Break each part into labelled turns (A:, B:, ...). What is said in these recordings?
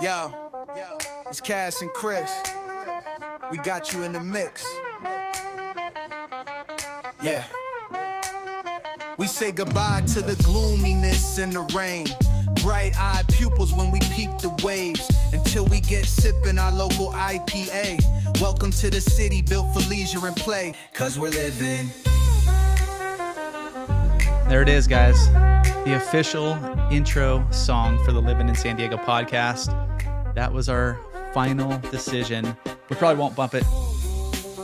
A: Yo, it's Cass and Chris. We got you in the mix. Yeah. We say goodbye to the gloominess and the rain. Bright-eyed pupils when we peep the waves. Until we get sipping our local IPA. Welcome to the city built for leisure and play. Cause we're living.
B: There it is, guys. The official intro song for the Livin in San Diego podcast. That was our final decision. We probably won't bump it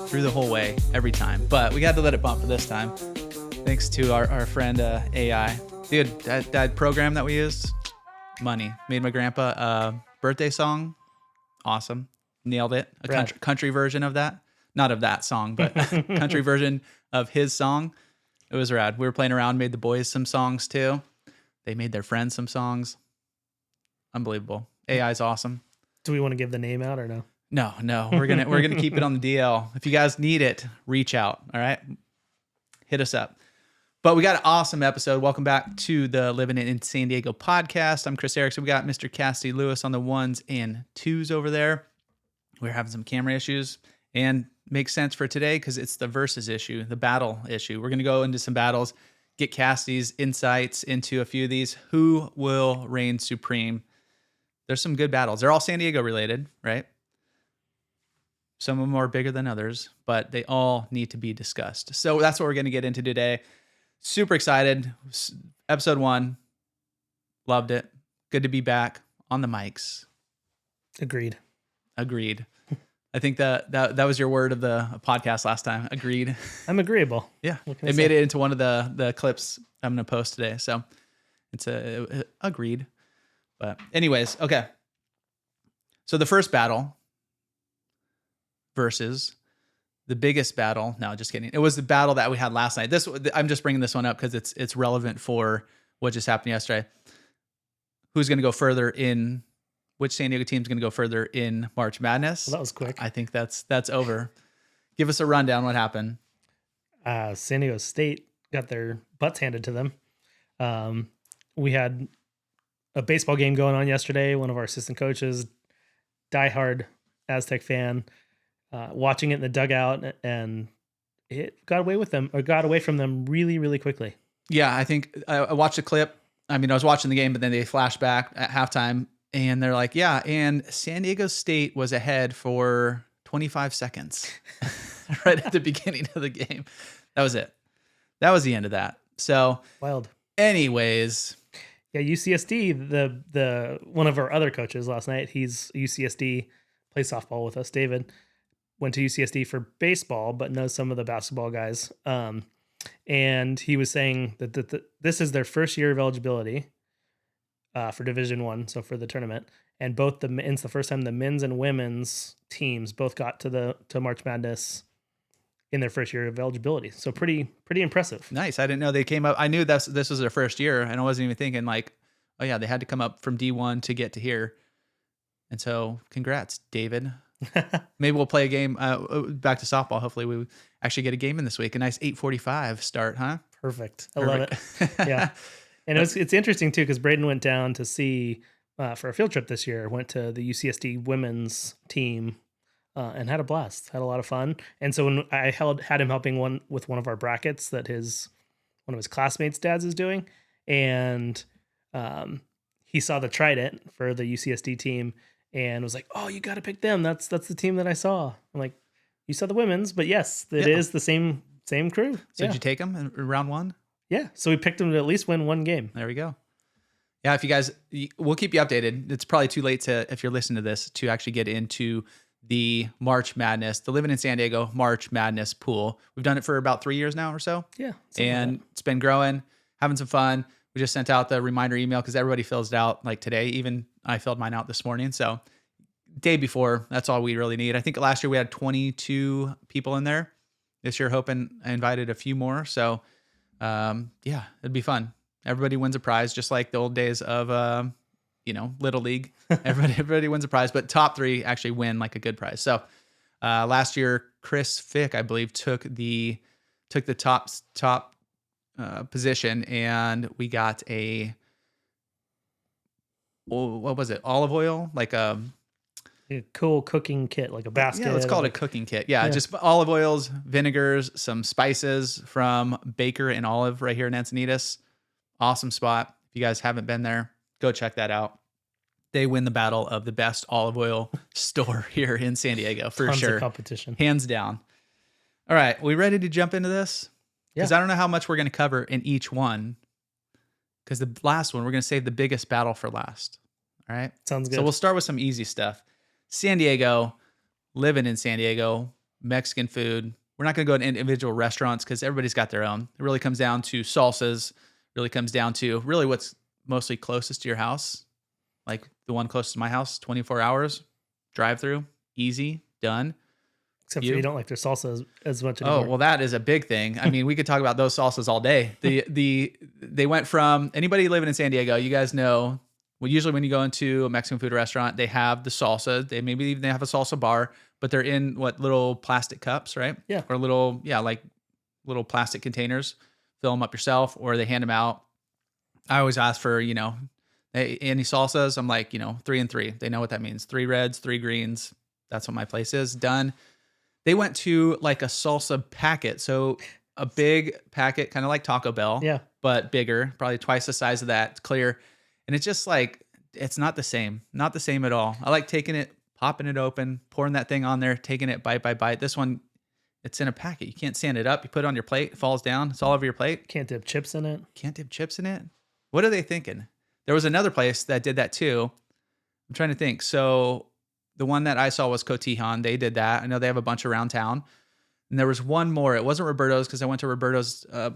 B: through the whole way every time, but we got to let it bump for this time. Thanks to our friend AI. Dude, that program that we used, money. Made my grandpa a birthday song. Awesome. Nailed it. A country version of that. Not of that song, but country version of his song. It was rad. We were playing around, made the boys some songs too. They made their friends some songs. Unbelievable. AI's awesome.
C: Do we want to give the name out or no?
B: No. We're gonna keep it on the DL. If you guys need it, reach out. All right, hit us up. But we got an awesome episode. Welcome back to the Livin in San Diego podcast. I'm Chris Erickson. We got Mr. Cassidy Lewis on the ones and twos over there. We're having some camera issues, and makes sense for today because it's the versus issue, the battle issue. We're gonna go into some battles, get Cassidy's insights into a few of these. Who will reign supreme? There's some good battles. They're all San Diego related, right? Some of them are bigger than others, but they all need to be discussed. So that's what we're going to get into today. Super excited. Episode 1. Loved it. Good to be back on the mics.
C: Agreed.
B: I think that was your word of the podcast last time. Agreed.
C: I'm agreeable.
B: Yeah. It made it into one of the clips I'm going to post today. So it's agreed. But anyways, okay. So the first battle versus the biggest battle. No, just kidding. It was the battle that we had last night. I'm just bringing this one up because it's relevant for what just happened yesterday. Who's going to go further in? Which San Diego team's going to go further in March Madness?
C: Well, that was quick.
B: I think that's over. Give us a rundown. What happened?
C: San Diego State got their butts handed to them. We had a baseball game going on yesterday. One of our assistant coaches, diehard Aztec fan, watching it in the dugout, and it got away from them really, really quickly.
B: Yeah, I think I watched a clip. I mean, I was watching the game, but then they flashed back at halftime, and they're like, yeah, and San Diego State was ahead for 25 seconds right at the beginning of the game. That was it. That was the end of that. So
C: wild.
B: Anyways.
C: Yeah, UCSD, the one of our other coaches last night, he's UCSD, plays softball with us. David went to UCSD for baseball, but knows some of the basketball guys. And he was saying that this is their first year of eligibility for Division I, so for the tournament. And it's the first time the men's and women's teams both got to March Madness in their first year of eligibility. So pretty impressive.
B: Nice. I didn't know they came up. I knew this was their first year, and I wasn't even thinking like, oh yeah, they had to come up from D1 to get to here. And so congrats, David. Maybe we'll play a game back to softball. Hopefully we actually get a game in this week. A nice 8:45 start, huh?
C: Perfect. I love it. Yeah. And it's interesting too, because Braden went down to see for a field trip this year, went to the UCSD women's team and had a blast, had a lot of fun. And so when I had him helping with one of our brackets that one of his classmates' dads is doing, and he saw the Trident for the UCSD team and was like, "Oh, you got to pick them. That's the team that I saw." I'm like, "You saw the women's, but yes, it is the same crew."
B: So did you take them in round 1?
C: Yeah. So we picked them to at least win one game.
B: There we go. Yeah, if you guys, we'll keep you updated. It's probably too late if you're listening to this, to actually get into the March Madness, the Livin in San Diego March Madness pool. We've done it for about 3 years now or so.
C: Yeah.
B: And it's been growing, having some fun. We just sent out the reminder email because everybody fills it out like today. Even I filled mine out this morning. So day before, that's all we really need. I think last year we had 22 people in there. This year, hoping I invited a few more. So yeah, it'd be fun. Everybody wins a prize, just like the old days of, Little League. Everybody wins a prize, but top 3 actually win like a good prize. So last year, Chris Fick, I believe, took the top position, and we got a what was it? Olive oil, like
C: A cool cooking kit, like a basket.
B: Yeah, let's call it a
C: like,
B: cooking kit. Yeah, just olive oils, vinegars, some spices from Baker and Olive right here in Encinitas. Awesome spot. If you guys haven't been there, go check that out. They win the battle of the best olive oil store here in San Diego for
C: tons
B: sure.
C: of competition.
B: Hands down. All right, we ready to jump into this? Because I don't know how much we're going to cover in each one. Because the last one, we're going to save the biggest battle for last. All right?
C: Sounds good.
B: So we'll start with some easy stuff. San Diego, living in San Diego, Mexican food. We're not going to go to individual restaurants because everybody's got their own. It really comes down to salsas. Really comes down to really what's mostly closest to your house. Like the one closest to my house, 24 hours, drive through, easy, done.
C: Except for you don't like their salsa as much anymore.
B: Oh, well, that is a big thing. I mean, we could talk about those salsas all day. They went from anybody living in San Diego, you guys know, well, usually when you go into a Mexican food restaurant, they have the salsa. They maybe even have a salsa bar, but they're in little plastic cups, right?
C: Yeah.
B: Or little plastic containers. Fill them up yourself, or they hand them out. I always ask for, hey, any salsas? I'm like, 3 and 3. They know what that means. 3 reds, 3 greens. That's what my place is. Done. They went to like a salsa packet. So a big packet, kind of like Taco Bell, but bigger, probably twice the size of that, clear. And it's just like, it's not the same. Not the same at all. I like taking it, popping it open, pouring that thing on there, taking it bite by bite. This one, it's in a packet. You can't stand it up. You put it on your plate, it falls down. It's all over your plate.
C: Can't dip chips in it.
B: Can't dip chips in it. What are they thinking? There was another place that did that too. I'm trying to think. So the one that I saw was Cotijan. They did that. I know they have a bunch around town. And there was one more. It wasn't Roberto's because I went to Roberto's a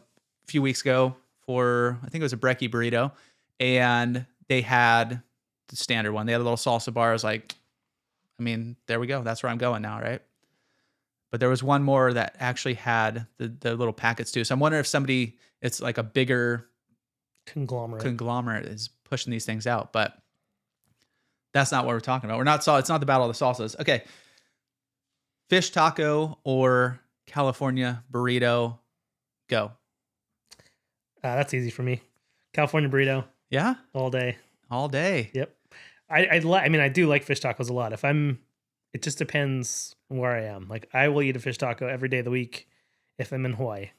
B: few weeks ago for, I think it was a brekkie burrito. And they had the standard one. They had a little salsa bar. I was like, I mean, there we go. That's where I'm going now, right? But there was one more that actually had the little packets too. So I'm wondering if it's like a bigger conglomerate is pushing these things out. But that's not what we're talking about. It's not the battle of the salsas. Okay. Fish taco or California burrito, go.
C: That's easy for me. California burrito.
B: Yeah?
C: All day.
B: All day.
C: Yep. I do like fish tacos a lot. It just depends where I am. Like I will eat a fish taco every day of the week if I'm in Hawaii.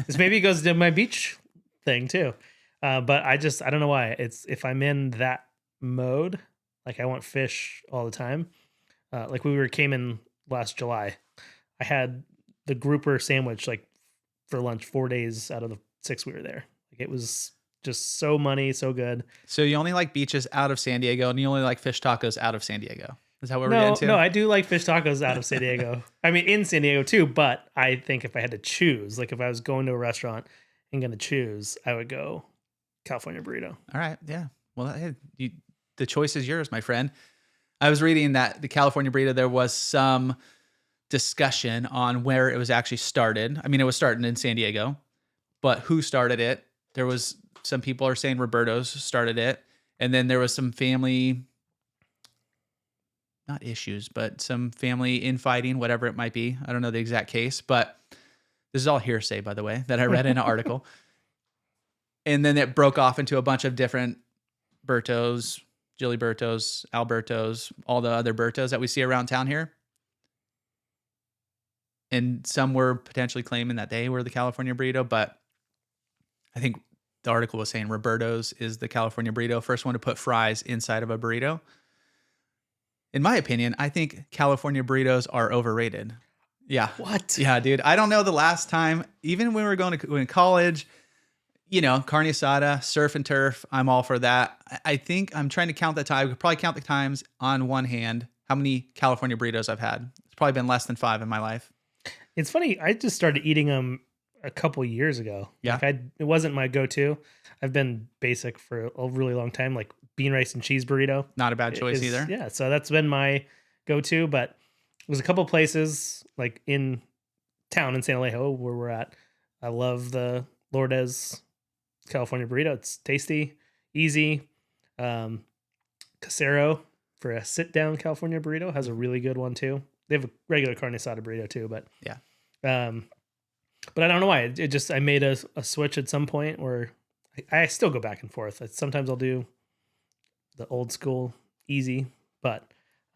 C: This maybe goes to my beach thing too. But I don't know why. It's if I'm in that mode, like I want fish all the time. Like we came in last July. I had the grouper sandwich like for lunch 4 days out of the 6 we were there. Like it was just so so good.
B: So you only like beaches out of San Diego and you only like fish tacos out of San Diego. Is that what we're getting to?
C: No, I do like fish tacos out of San Diego. I mean, in San Diego too, but I think if I had to choose, like if I was going to a restaurant and going to choose, I would go California burrito.
B: All right. Yeah. Well, the choice is yours, my friend. I was reading that the California burrito, there was some discussion on where it was actually started. I mean, it was started in San Diego, but who started it? There was some people are saying Roberto's started it. And then there was some family, not issues, but some family infighting, whatever it might be. I don't know the exact case, but this is all hearsay, by the way, that I read in an article. And then it broke off into a bunch of different Bertos, Gilibertos, Albertos, all the other Bertos that we see around town here. And some were potentially claiming that they were the California burrito, but I think the article was saying Roberto's is the California burrito, first one to put fries inside of a burrito. In my opinion, I think California burritos are overrated. Yeah.
C: What?
B: Yeah, dude. I don't know the last time, even when we were going to in college, carne asada, surf and turf, I'm all for that. I think I'm trying to count the time. I could probably count the times on one hand how many California burritos I've had. It's probably been less than 5 in my life.
C: It's funny. I just started eating them a couple years ago.
B: Yeah.
C: Like it wasn't my go-to. I've been basic for a really long time, like bean, rice, and cheese burrito.
B: Not a bad choice either.
C: Yeah. So that's been my go-to, but there's a couple places like in town in San Alejo where we're at. I love the Lourdes California burrito. It's tasty, easy. Casero for a sit-down California burrito has a really good one too. They have a regular carne asada burrito too, but
B: yeah.
C: But I don't know why. I made a switch at some point where I still go back and forth. Sometimes I'll do the old school easy, but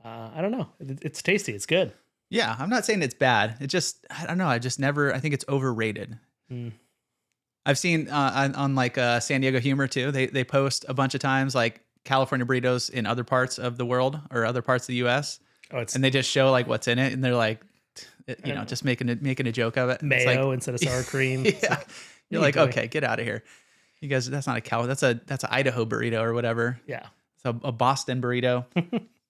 C: I don't know. It's tasty. It's good.
B: Yeah, I'm not saying it's bad. It just, I don't know. I think it's overrated.
C: Mm.
B: I've seen on like San Diego Humor too. They post a bunch of times like California burritos in other parts of the world or other parts of the U.S. And they just show like what's in it, and they're like, just making a joke of it.
C: Mayo instead of sour cream.
B: Yeah, you're like, okay, get out of here, you guys. That's not a Cal. That's an Idaho burrito or whatever.
C: Yeah,
B: it's a Boston burrito.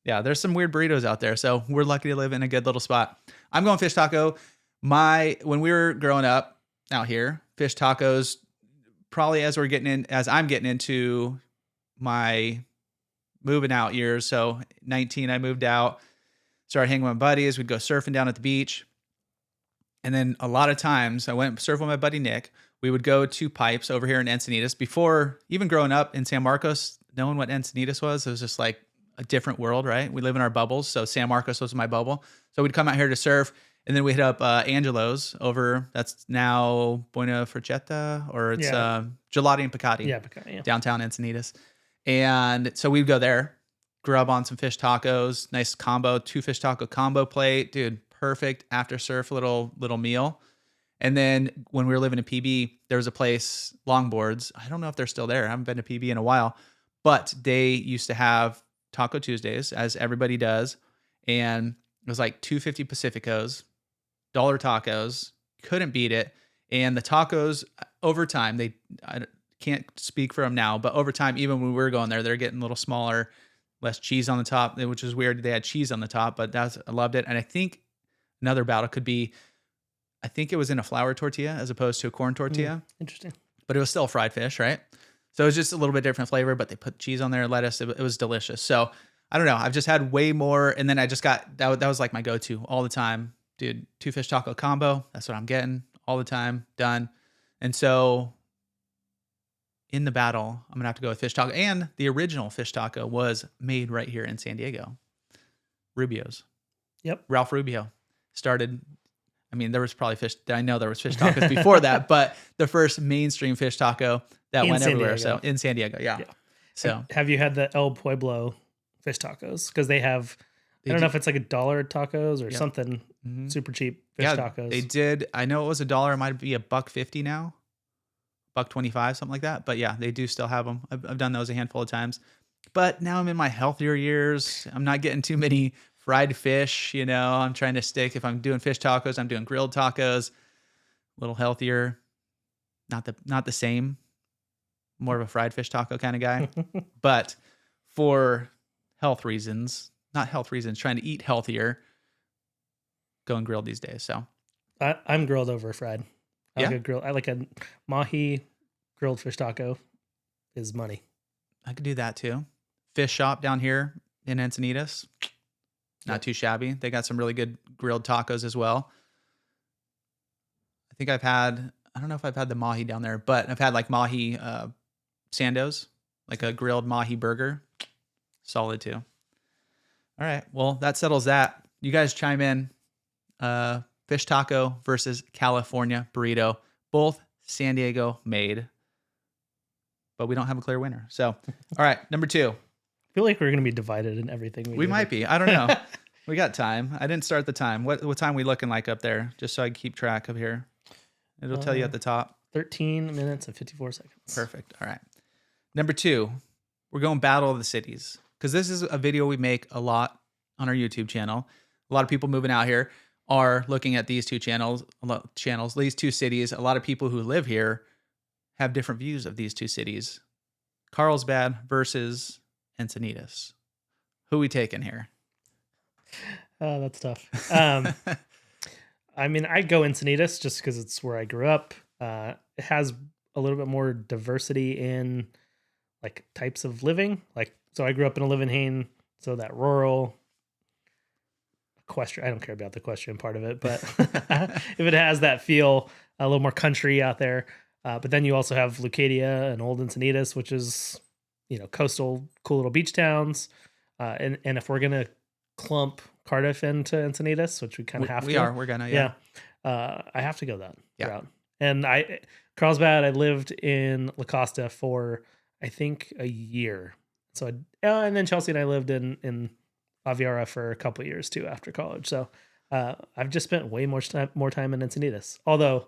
B: Yeah, there's some weird burritos out there. So we're lucky to live in a good little spot. I'm going fish taco. When we were growing up out here, fish tacos, probably as I'm getting into my moving out years. So 19, I moved out, started hanging with my buddies. We'd go surfing down at the beach. And then a lot of times I went surfing with my buddy Nick. We would go to Pipes over here in Encinitas. Before even growing up in San Marcos, knowing what Encinitas was, it was just like a different world, right? We live in our bubbles. So San Marcos was my bubble. So we'd come out here to surf, and then we hit up Angelo's over, that's now Buena Frechetta, or it's Gelati and Picati.
C: Yeah, Picati, yeah.
B: Downtown Encinitas. And so we'd go there, grub on some fish tacos, nice combo, 2 fish taco combo plate. Dude, perfect after surf little meal. And then when we were living in PB, there was a place, Longboards. I don't know if they're still there. I haven't been to PB in a while, but they used to have Taco Tuesdays, as everybody does. And it was like $2.50 Pacificos, $1 tacos, couldn't beat it. And the tacos over time, I can't speak for them now, but over time, even when we were going there, they're getting a little smaller, less cheese on the top, which is weird. They had cheese on the top, but I loved it. And I think another battle could be, I think it was in a flour tortilla as opposed to a corn tortilla.
C: Interesting.
B: But it was still fried fish, right? So it was just a little bit different flavor, but they put cheese on there, lettuce. It was delicious. So I don't know. I've just had way more. And then I just got, that was like my go-to all the time. Dude, 2 fish taco combo. That's what I'm getting all the time. Done. And so in the battle, I'm going to have to go with fish taco. And the original fish taco was made right here in San Diego. Rubio's.
C: Yep.
B: Ralph Rubio started. I mean, there was probably I know there was fish tacos before that, but the first mainstream fish taco that went everywhere. So in San Diego. Yeah. So
C: have you had the El Pueblo fish tacos? Because they have, I don't know if it's like $1 tacos or something super cheap fish tacos.
B: They did. I know it was $1. It might be $1.50 now, $1.25, something like that. But yeah, they do still have them. I've done those a handful of times. But now I'm in my healthier years. I'm not getting too many fried fish. I'm trying to stick. If I'm doing fish tacos, I'm doing grilled tacos. A little healthier. Not the same. More of a fried fish taco kind of guy. But for health reasons, not health reasons, trying to eat healthier, going grilled these days. So
C: I'm grilled over fried.
B: I
C: like a mahi grilled fish taco is money.
B: I could do that too. Fish shop down here in Encinitas. Not too shabby. They got some really good grilled tacos as well. I think I don't know if I've had the mahi down there, but I've had like mahi sandos, like a grilled mahi burger. Solid too. All right. Well, that settles that. You guys chime in. Fish taco versus California burrito. Both San Diego made, but we don't have a clear winner. So, all right. Number 2.
C: I feel like we're going to be divided in everything
B: we might be. I don't know. We got time. I didn't start the time. What time we looking like up there? Just so I can keep track of here. It'll tell you at the top.
C: 13 minutes and 54 seconds.
B: Perfect. All right. Number 2, we're going Battle of the Cities, because this is a video we make a lot on our YouTube channel. A lot of people moving out here are looking at these two these two cities. A lot of people who live here have different views of these two cities. Carlsbad versus Encinitas. Who we taking here?
C: Oh, that's tough. I mean, I'd go Encinitas just because it's where I grew up. It has a little bit more diversity in like types of living. So I grew up in a Livin, so that rural equestrian. I don't care about the equestrian part of it, but if it has that feel, a little more country out there. But then you also have Leucadia and Old Encinitas, which is coastal, cool little beach towns. And if we're gonna clump Cardiff into Encinitas, which we kind of have to.
B: We're gonna,
C: I have to go that route. And Carlsbad, I lived in La Costa for, I think, a year. So, and then Chelsea and I lived in Aviara for a couple of years too after college. So I've just spent way more time in Encinitas, although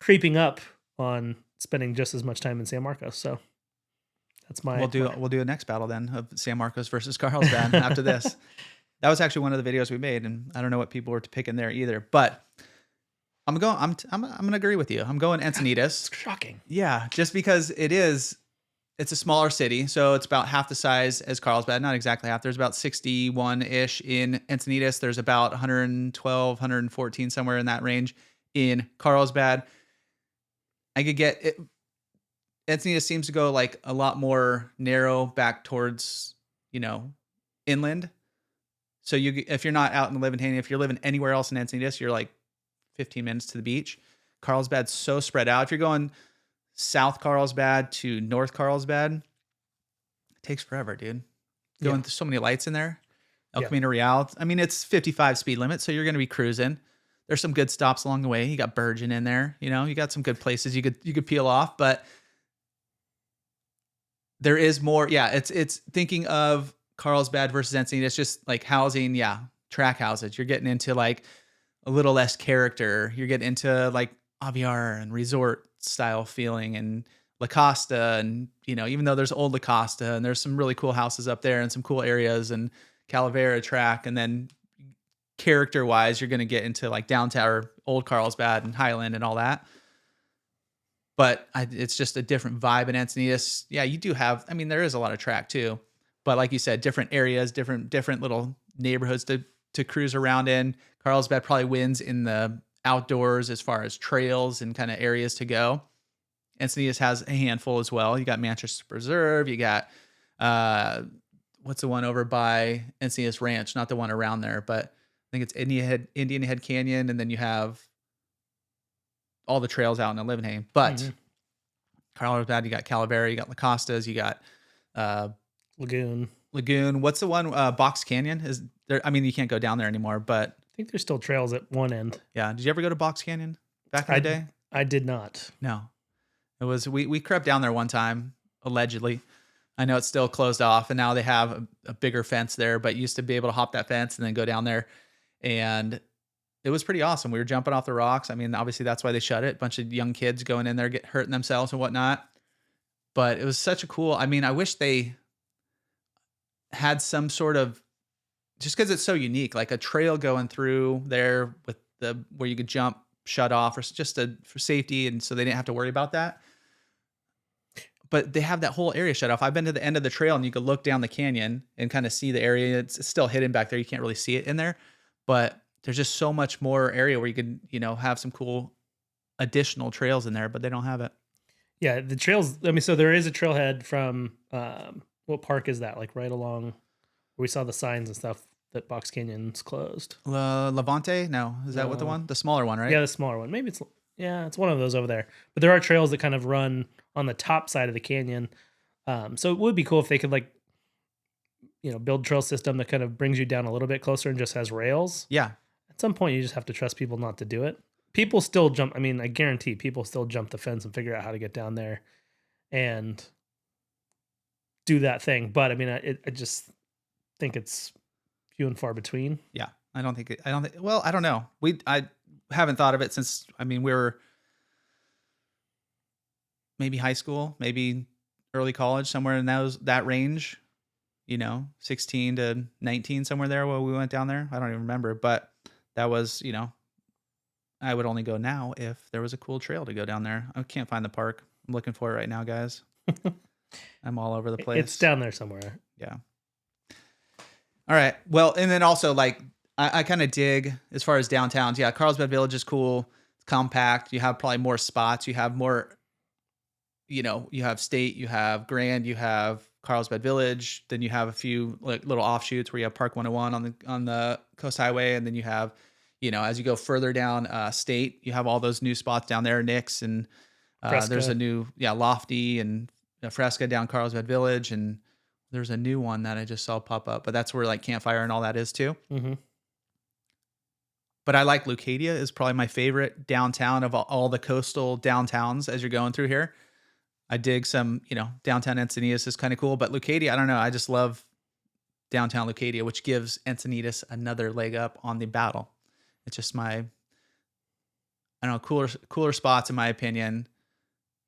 C: creeping up on spending just as much time in San Marcos. So that's my.
B: We'll do a next battle then of San Marcos versus Carlsbad after this. That was actually one of the videos we made, and I don't know what people were picking there either. But I'm gonna agree with you. I'm going Encinitas.
C: It's shocking.
B: Yeah, just because it's a smaller city, so it's about half the size as Carlsbad. Not exactly half. There's about 61-ish in Encinitas. There's about 112, 114, somewhere in that range in Carlsbad. I could get it. Encinitas seems to go like a lot more narrow back towards, inland. So if you're not out in Livin, if you're living anywhere else in Encinitas, you're like 15 minutes to the beach. Carlsbad's so spread out. If you're going South Carlsbad to North Carlsbad, it takes forever, dude. Going through so many lights in there. El Camino Real. I mean, it's 55 speed limit, so you're going to be cruising. There's some good stops along the way. You got Bergen in there. You got some good places you could peel off, but there is more. Yeah, it's thinking of Carlsbad versus Encinitas, just like housing. Yeah, track houses. You're getting into like a little less character. You're getting into like Aviar and resort style feeling and La Costa, and even though there's old La Costa and there's some really cool houses up there and some cool areas and Calavera track, and then character wise you're going to get into like downtown or old Carlsbad and Highland and all that, but it's just a different vibe in Encinitas. Yeah, you do have, there is a lot of track too, but like you said, different areas, different little neighborhoods to cruise around in. Carlsbad probably wins in the outdoors as far as trails and kind of areas to go. Encinitas has a handful as well. You got Manchester Preserve. You got what's the one over by Encinitas Ranch? Not the one around there, but I think it's Indian Head Canyon, and then you have all the trails out in Livin. But Carlsbad, you got Calavera, you got La Costas, you got
C: Lagoon.
B: What's the one? Box Canyon is there? You can't go down there anymore, but
C: I think there's still trails at one end.
B: Yeah. Did you ever go to Box Canyon back in the day?
C: I did not.
B: No. It was we crept down there one time, allegedly. I know it's still closed off, and now they have a bigger fence there, but you used to be able to hop that fence and then go down there, and it was pretty awesome. We were jumping off the rocks. Obviously that's why they shut it. A bunch of young kids going in there, hurting themselves and whatnot. But it was such a cool. I wish they had some sort of, just because it's so unique, like a trail going through there with where you could jump shut off, or just for safety, and so they didn't have to worry about that. But they have that whole area shut off. I've been to the end of the trail, and you could look down the canyon and kind of see the area. It's still hidden back there. You can't really see it in there, but there's just so much more area where you could, have some cool additional trails in there, but they don't have it.
C: Yeah, the trails. So there is a trailhead from what park is that? Like right along where we saw the signs and stuff that Box Canyon's closed.
B: Levante? No, is that what the one? The smaller one, right?
C: Yeah, the smaller one. Maybe it's one of those over there. But there are trails that kind of run on the top side of the canyon. So it would be cool if they could build a trail system that kind of brings you down a little bit closer and just has rails.
B: Yeah.
C: At some point, you just have to trust people not to do it. People still jump. I guarantee people still jump the fence and figure out how to get down there and do that thing. But I just think it's few and far between.
B: Yeah. I don't know. I haven't thought of it since, we were maybe high school, maybe early college, somewhere in that range, 16 to 19, somewhere there while we went down there. I don't even remember, but that was, I would only go now if there was a cool trail to go down there. I can't find the park. I'm looking for it right now, guys. I'm all over the place.
C: It's down there somewhere.
B: Yeah. All right. Well, and then also I kind of dig as far as downtowns. Yeah. Carlsbad Village is cool. It's compact. You have probably more spots. You have more, you have State, you have Grand, you have Carlsbad Village. Then you have a few little offshoots where you have Park 101 on the Coast Highway. And then you have, as you go further down State, you have all those new spots down there, Nick's, and there's a new, Lofty and Fresca down Carlsbad Village. And there's a new one that I just saw pop up, but that's where Campfire and all that is too.
C: Mm-hmm.
B: But I like Leucadia is probably my favorite downtown of all the coastal downtowns as you're going through here. I dig some, downtown Encinitas is kind of cool, but Leucadia, I don't know. I just love downtown Leucadia, which gives Encinitas another leg up on the battle. It's just I don't know, cooler spots in my opinion.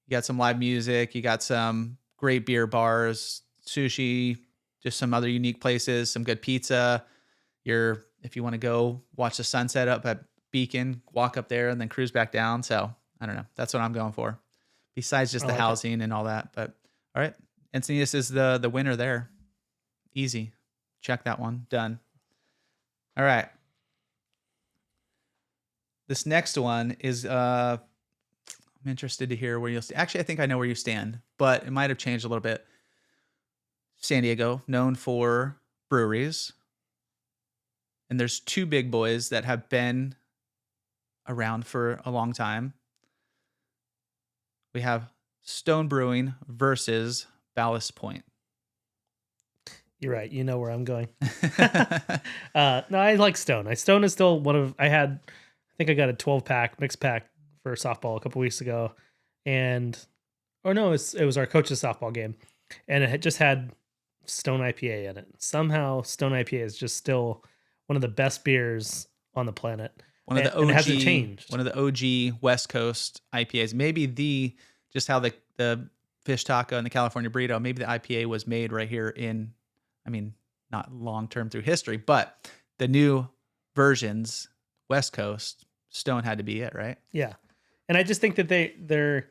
B: You got some live music, you got some great beer bars, sushi, just some other unique places, some good pizza. If you want to go watch the sunset up at Beacon, walk up there and then cruise back down. So I don't know. That's what I'm going for. Besides just the housing and all that. But all right. Encinitas is the winner there. Easy. Check that one. Done. All right. This next one is I'm interested to hear where you'll stand. Actually, I think I know where you stand, but it might have changed a little bit. San Diego, known for breweries. And there's two big boys that have been around for a long time. We have Stone Brewing versus Ballast Point.
C: You're right. You know where I'm going. No, I like Stone. Stone is still I think I got a 12-pack, mixed pack for softball a couple weeks ago. It was our coach's softball game. And it had just had Stone IPA in it. Somehow Stone IPA is just still one of the best beers on the planet.
B: One of the OG,
C: and it hasn't changed.
B: One of the OG West Coast IPAs. Maybe just how the fish taco and the California burrito, maybe the IPA was made right here not long term through history, but the new versions, West Coast, Stone had to be it, right?
C: Yeah. And I just think that they're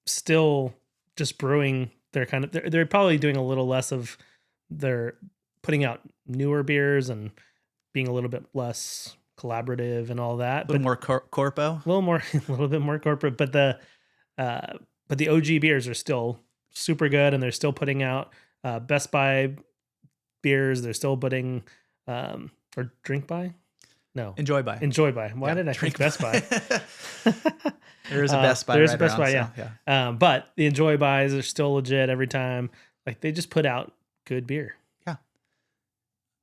C: still just brewing. They're probably doing a little less of their putting out newer beers and being a little bit less collaborative and all that.
B: A little more corpo.
C: A little bit more corporate, but the OG beers are still super good, and they're still putting out Best Buy beers. They're still putting or Drink Buy. No,
B: Enjoy Buy.
C: Why did I think Best Buy?
B: There is a Best Buy.
C: There's a Best Buy, yeah. But the Enjoy Buys are still legit every time. Like, they just put out good beer.
B: Yeah.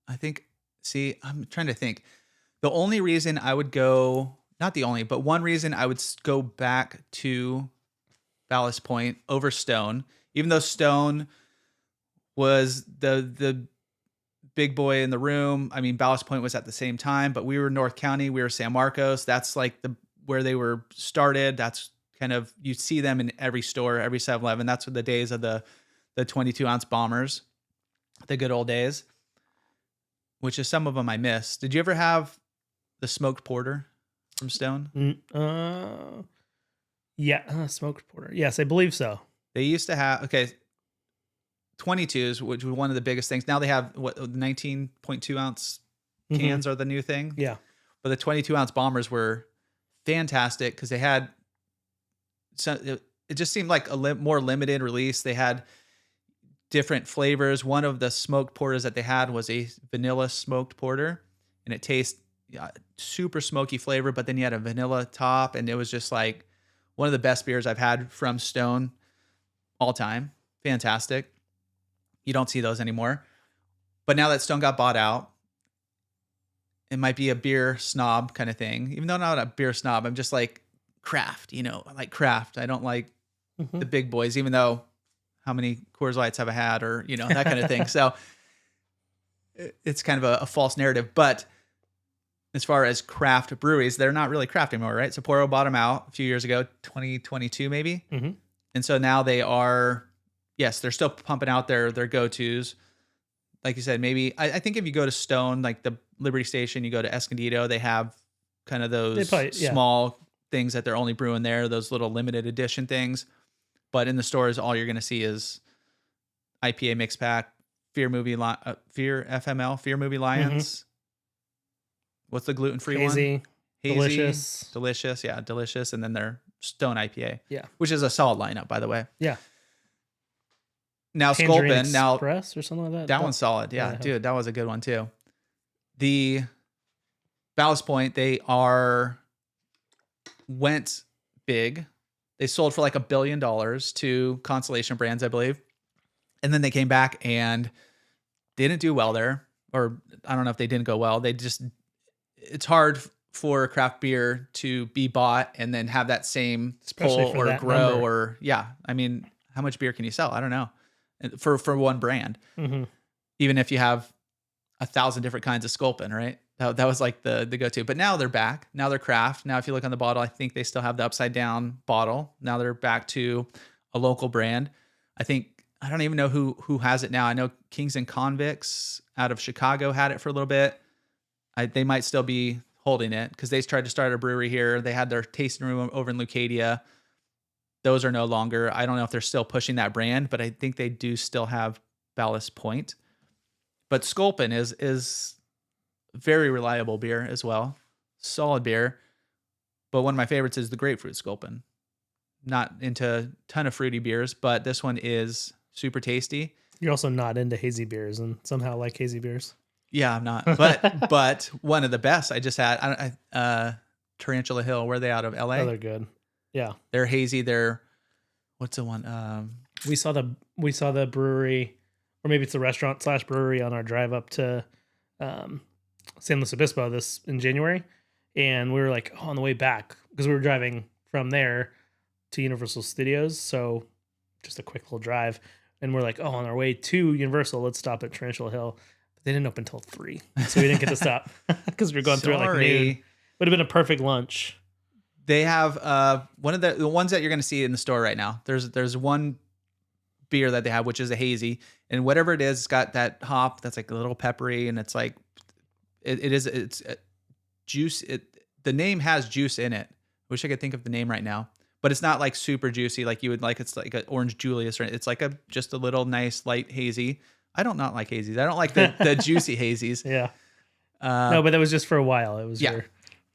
B: I'm trying to think. The only reason I would go, not the only, but one reason I would go back to Ballast Point over Stone, even though Stone was the big boy in the room. I mean, Ballast Point was at the same time, but we were North County, we were San Marcos. That's like where they were started. That's kind of, you see them in every store, every 7-Eleven. That's the days of the 22-ounce bombers, the good old days, which is some of them I miss. Did you ever have the smoked porter from Stone?
C: Yeah, smoked porter. Yes, I believe so.
B: They used to have 22s, which was one of the biggest things. Now they have 19.2 ounce cans are the new thing.
C: Yeah,
B: but the 22-ounce bombers were fantastic because they had it just seemed like a more limited release. They had different flavors. One of the smoked porters that they had was a vanilla smoked porter, and it tastes super smoky flavor, but then you had a vanilla top, and it was just like one of the best beers I've had from Stone all time. Fantastic. You don't see those anymore. But now that Stone got bought out, it might be a beer snob kind of thing. Even though I'm not a beer snob, I'm just like craft, I like craft. I don't like the big boys, even though how many Coors Lights have I had, or, that kind of thing. So it's kind of a false narrative. But as far as craft breweries, they're not really craft anymore, right? Sapporo bought them out a few years ago, 2022 maybe.
C: Mm-hmm.
B: And so now they are, yes, they're still pumping out their go-tos. Like you said, maybe, I think if you go to Stone, like the Liberty Station, you go to Escondido, they have kind of those small things that they're only brewing there, those little limited edition things. But in the stores, all you're going to see is IPA mix pack, Fear Movie Lions. Mm-hmm. What's the gluten-free one?
C: Hazy.
B: Delicious. Yeah, delicious. And then their Stone IPA.
C: Yeah.
B: Which is a solid lineup, by the way.
C: Yeah.
B: Now
C: Tangerine
B: Sculpin,
C: Express or something like that.
B: That one's solid. Yeah, dude, that was a good one too. The Ballast Point, they went big. They sold for like $1 billion to Constellation Brands, I believe. And then they came back and didn't do well there. Or I don't know if they didn't go well. It's hard for craft beer to be bought and then have that same pull or grow number. Or, yeah. I mean, how much beer can you sell? I don't know. For one brand.
C: Mm-hmm.
B: Even if you have 1,000 different kinds of Sculpin, right? That was like the go-to. But now they're back. Now they're craft. Now if you look on the bottle, I think they still have the upside down bottle. Now they're back to a local brand. I don't even know who has it now. I know Kings and Convicts out of Chicago had it for a little bit. They might still be holding it because they tried to start a brewery here. They had their tasting room over in Leucadia. Those are no longer. I don't know if they're still pushing that brand, but I think they do still have Ballast Point. But Sculpin is very reliable beer as well. Solid beer. But one of my favorites is the grapefruit Sculpin. Not into a ton of fruity beers, but this one is super tasty.
C: You're also not into hazy beers and somehow like hazy beers.
B: Yeah, I'm not. But one of the best I just had, Tarantula Hill, where are they out of? LA?
C: Oh, they're good. Yeah.
B: They're hazy. What's the one?
C: We saw the brewery, or maybe it's the restaurant / brewery on our drive up to San Luis Obispo in January. And we were like, on the way back, because we were driving from there to Universal Studios. So just a quick little drive. And we're like, on our way to Universal, let's stop at Tarantula Hill. But they didn't open until 3. So we didn't get to stop because we were going through it like noon. Would have been a perfect lunch.
B: They have one of the ones that you're going to see in the store right now. There's one beer that they have, which is a hazy. And whatever it is, it's got that hop that's like a little peppery. And it's like, it's juice. The name has juice in it. Wish I could think of the name right now. But it's not like super juicy like you would like. It's like an Orange Julius, or it's like just a little nice light hazy. I don't not like hazies. I don't like the juicy hazies.
C: Yeah. No, but that was just for a while. It was
B: that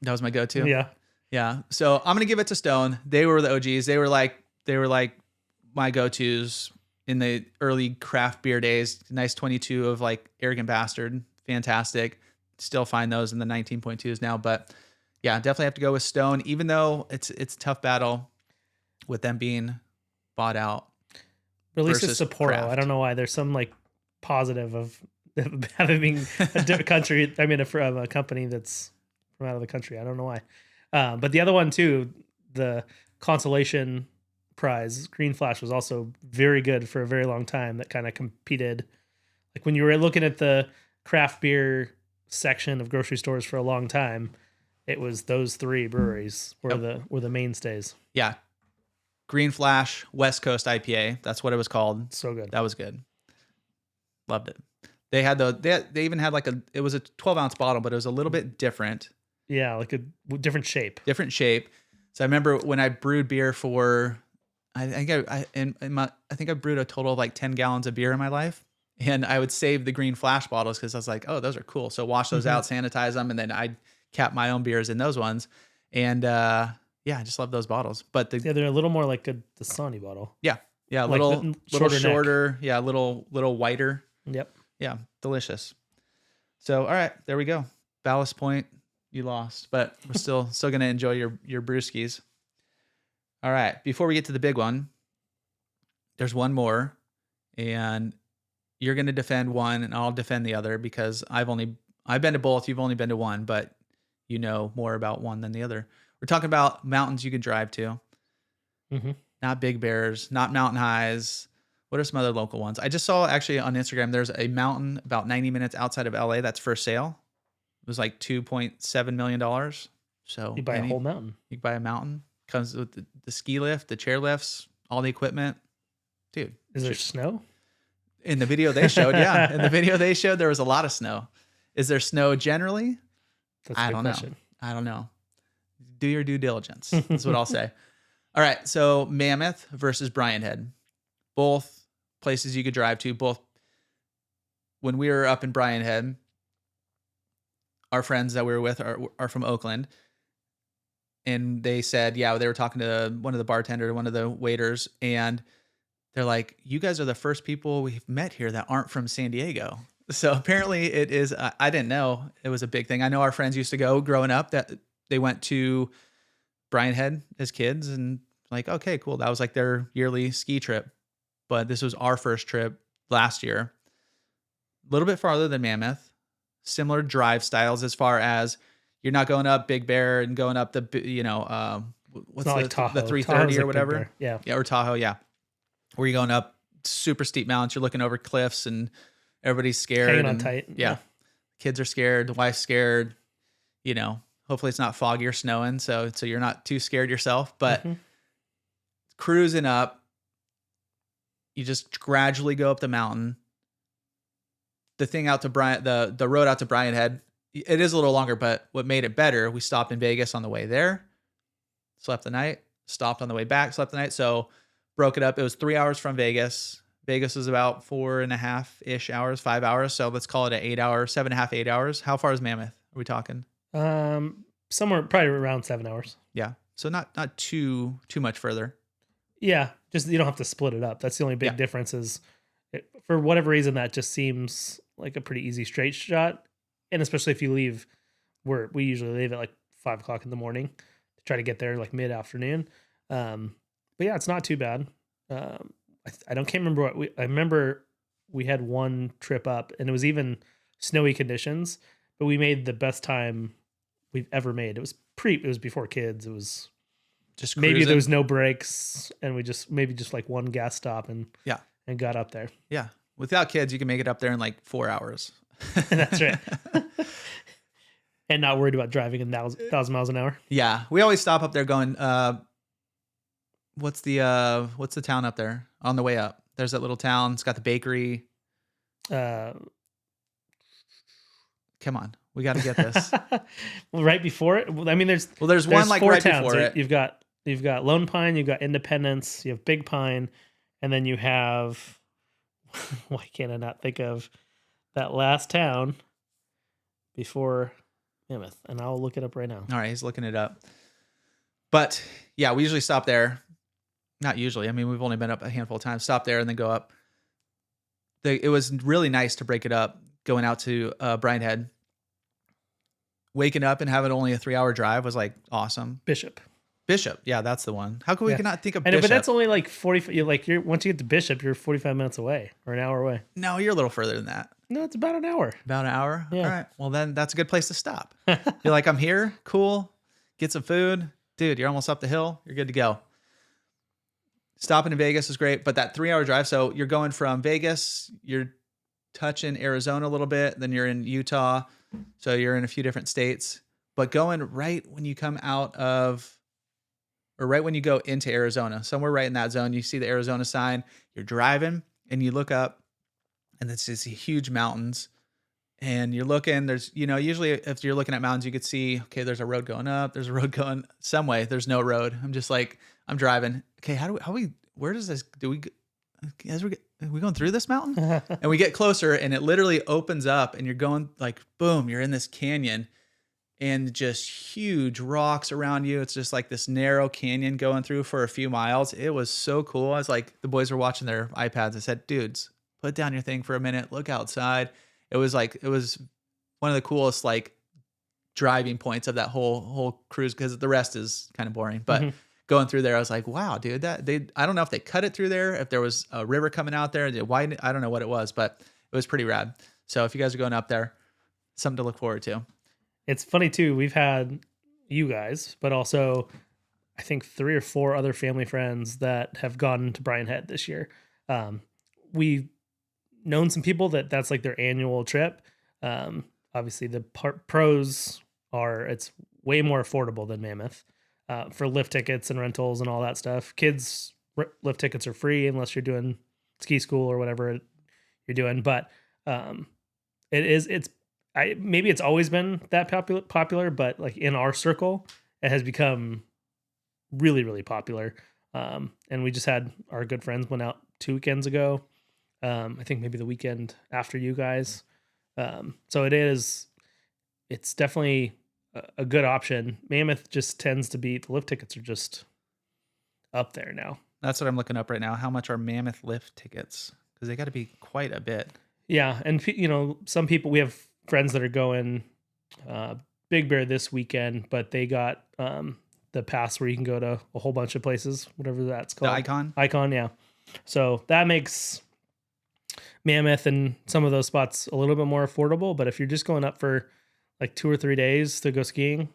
B: was my go-to.
C: Yeah.
B: Yeah. So I'm gonna give it to Stone. They were the OGs. They were like my go-tos in the early craft beer days. Nice 22 of like Arrogant Bastard. Fantastic. Still find those in the 19.2s now, but yeah, definitely have to go with Stone, even though it's a tough battle with them being bought out.
C: But at least it's Sapporo.
B: Craft.
C: I don't know why. There's some like positive of having being a different country. I mean, from a company that's from out of the country. I don't know why. But the other one too, the consolation prize, Green Flash, was also very good for a very long time. That kind of competed. Like when you were looking at the craft beer section of grocery stores for a long time, it was those 3 breweries were the mainstays.
B: Yeah. Green Flash West Coast IPA. That's what it was called.
C: So good.
B: That was good. Loved it. They had they even had it was a 12-ounce bottle, but it was a little bit different.
C: Yeah, like a different shape.
B: Different shape. So I remember when I brewed beer for, I think I brewed a total of like 10 gallons of beer in my life. And I would save the Green Flash bottles because I was like, oh, those are cool. So wash those out, sanitize them, and then I'd cap my own beers in those ones. And I just love those bottles. But
C: they're a little more like the Dasani bottle.
B: Yeah, a
C: like
B: little shorter. Yeah, a little whiter.
C: Yep.
B: Yeah, delicious. So all right, there we go. Ballast Point, you lost, but we're still gonna enjoy your brewskis. All right, before we get to the big one, there's one more, and you're gonna defend one, and I'll defend the other because I've been to both. You've only been to one, but you know more about one than the other. We're talking about mountains you can drive to.
C: Mm-hmm.
B: Not Big Bears, not mountain highs. What are some other local ones? I just saw actually on Instagram, there's a mountain about 90 minutes outside of LA that's for sale. It was like $2.7 million. So
C: you buy a whole mountain.
B: You can buy a mountain. Comes with the ski lift, the chair lifts, all the equipment. Dude.
C: Is there snow?
B: In the video they showed, yeah. In the video they showed, there was a lot of snow. Is there snow generally? I don't know. Do your due diligence. That's what I'll say. All right. So Mammoth versus Brian Head. Both places you could drive to. Both. When we were up in Brian Head, our friends that we were with are from Oakland. And they said, they were talking to one of the bartenders, one of the waiters, and they're like, you guys are the first people we've met here that aren't from San Diego. So apparently it is, I didn't know it was a big thing. I know our friends used to go growing up that they went to Brian Head as kids and like, okay, cool. That was like their yearly ski trip. But this was our first trip last year. A little bit farther than Mammoth. Similar drive styles as far as you're not going up Big Bear and going up the, what's
C: like Tahoe.
B: the 330 or whatever?
C: Yeah,
B: or Tahoe, yeah. where you're going up super steep mountains. You're looking over cliffs and everybody's scared.
C: Hanging on
B: and,
C: tight.
B: Yeah. Kids are scared. The wife's scared. You know, hopefully it's not foggy or snowing. So you're not too scared yourself, but cruising up, you just gradually go up the mountain. The thing out to the road out to Bryant Head, it is a little longer, but what made it better, we stopped in Vegas on the way there, slept the night, stopped on the way back, slept the night. So broke it up. It was 3 hours from Vegas. Vegas is about 4.5-ish hours, 5 hours. So let's call it an 8 hour, 7.5, 8 hours. How far is Mammoth? Are we talking?
C: Somewhere probably around 7 hours.
B: Yeah. So not too much further.
C: Yeah. Just, you don't have to split it up. That's the only big difference is for whatever reason, that just seems like a pretty easy straight shot. And especially if you leave we usually leave at like 5 o'clock in the morning to try to get there like mid afternoon. But yeah, it's not too bad. I can't remember I remember we had one trip up and it was even snowy conditions, but we made the best time we've ever made. It was before kids. It was
B: just
C: maybe
B: cruising.
C: there was no breaks and we just like one gas stop and got up there.
B: Yeah. Without kids, you can make it up there in like 4 hours.
C: That's right. And not worried about driving 1,000 miles an hour.
B: Yeah. We always stop up there going, what's the town up there on the way up? There's that little town. It's got the bakery. Come on. We got to get this.
C: Well, right before it. I mean, there's
B: one like
C: four
B: right
C: towns.
B: before it.
C: You've got Lone Pine, you've got Independence, you have Big Pine, and then you have, why can't I not think of that last town before Mammoth? And I'll look it up right now.
B: All right. He's looking it up. But yeah, we usually stop there. Not usually. I mean, we've only been up a handful of times. Stop there and then go up. It was really nice to break it up, going out to Bryant Head. Waking up and having only a 3 hour drive was like awesome.
C: Bishop.
B: Yeah, that's the one. How come we cannot think of Bishop?
C: But that's only like 40. Once you get to Bishop, you're 45 minutes away or an hour away.
B: No, you're a little further than that.
C: No, it's about an hour.
B: About an hour?
C: Yeah.
B: All right. Well, then that's a good place to stop. You're like, I'm here. Cool. Get some food. Dude, you're almost up the hill. You're good to go. Stopping in Vegas is great, but that 3 hour drive. So you're going from Vegas, you're touching Arizona a little bit, then you're in Utah. So you're in a few different states, but going right when you come out of, or right when you go into Arizona, somewhere right in that zone, you see the Arizona sign, you're driving and you look up and it's just huge mountains and you're looking, there's, usually if you're looking at mountains, you could see, okay, there's a road going up, there's a road going some way. There's no road. I'm just like, I'm driving. Okay. Where does this, are we going through this mountain? And we get closer and it literally opens up and you're going like, boom, you're in this canyon and just huge rocks around you. It's just like this narrow canyon going through for a few miles. It was so cool. I was like, the boys were watching their iPads. I said, dudes, put down your thing for a minute. Look outside. It was one of the coolest like driving points of that whole cruise because the rest is kind of boring, but going through there, I was like, wow, dude, I don't know if they cut it through there, if there was a river coming out there, I don't know what it was, but it was pretty rad. So if you guys are going up there, something to look forward to.
C: It's funny too. We've had you guys, but also I think 3 or 4 other family friends that have gone to Bryant Head this year. We've known some people that's like their annual trip. Obviously the pros are it's way more affordable than Mammoth. For lift tickets and rentals and all that stuff. Kids lift tickets are free unless you're doing ski school or whatever you're doing. But maybe it's always been that popular, but like in our circle, it has become really, really popular. And we just had our good friends went out 2 weekends ago. I think maybe the weekend after you guys. So it's definitely a good option. Mammoth just tends to be, the lift tickets are just up there now.
B: That's what I'm looking up right now. How much are Mammoth lift tickets? Because they got to be quite a bit.
C: Yeah. And some people, we have friends that are going Big Bear this weekend, but they got the pass where you can go to a whole bunch of places, whatever that's called.
B: The
C: Icon. Yeah. So that makes Mammoth and some of those spots a little bit more affordable. But if you're just going up for like 2 or 3 days to go skiing,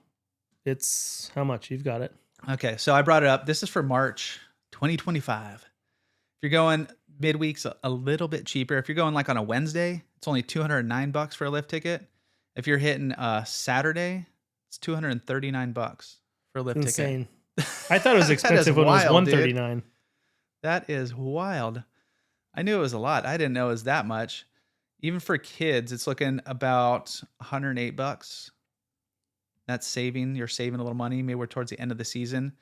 C: it's how much? You've got it.
B: Okay, so I brought it up. This is for March 2025. If you're going midweek's a little bit cheaper. If you're going like on a Wednesday, it's only $209 for a lift ticket. If you're hitting Saturday, it's $239 for a lift ticket.
C: Insane. I thought it was expensive when it was $139.
B: That is wild. I knew it was a lot. I didn't know it was that much. Even for kids, it's looking about $108. That's saving. You're saving a little money. Maybe we're towards the end of the season.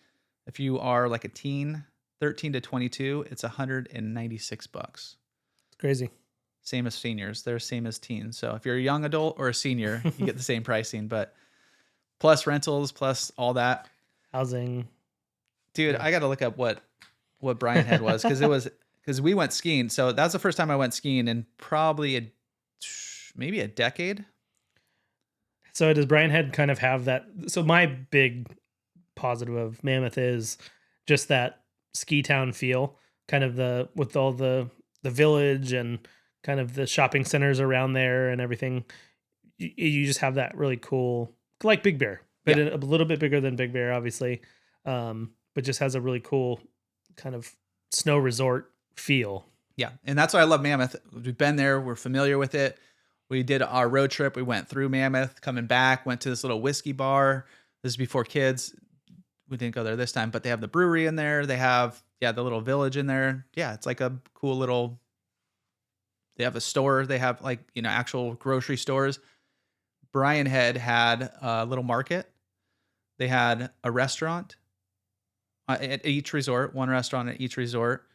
B: If you are like a teen, 13 to 22, it's $196.
C: It's crazy.
B: Same as seniors. They're same as teens. So if you're a young adult or a senior, you get the same pricing, but plus rentals, plus all that.
C: Housing.
B: Dude, I got to look up what Brian Head was because we went skiing. So that was the first time I went skiing in probably maybe a decade.
C: So does Brian Head kind of have that? So my big positive of Mammoth is just that ski town feel, kind of with all the village and kind of the shopping centers around there and everything. You just have that really cool, like Big Bear, but a little bit bigger than Big Bear, obviously. But just has a really cool kind of snow resort feel.
B: Yeah. And that's why I love Mammoth. We've been there. We're familiar with it. We did our road trip. We went through Mammoth, coming back, went to this little whiskey bar. This is before kids. We didn't go there this time, but they have the brewery in there. They have, the little village in there. Yeah. It's like a cool little, they have a store. They have like, actual grocery stores. Brian Head had a little market. They had a restaurant at each resort, one restaurant at each resort.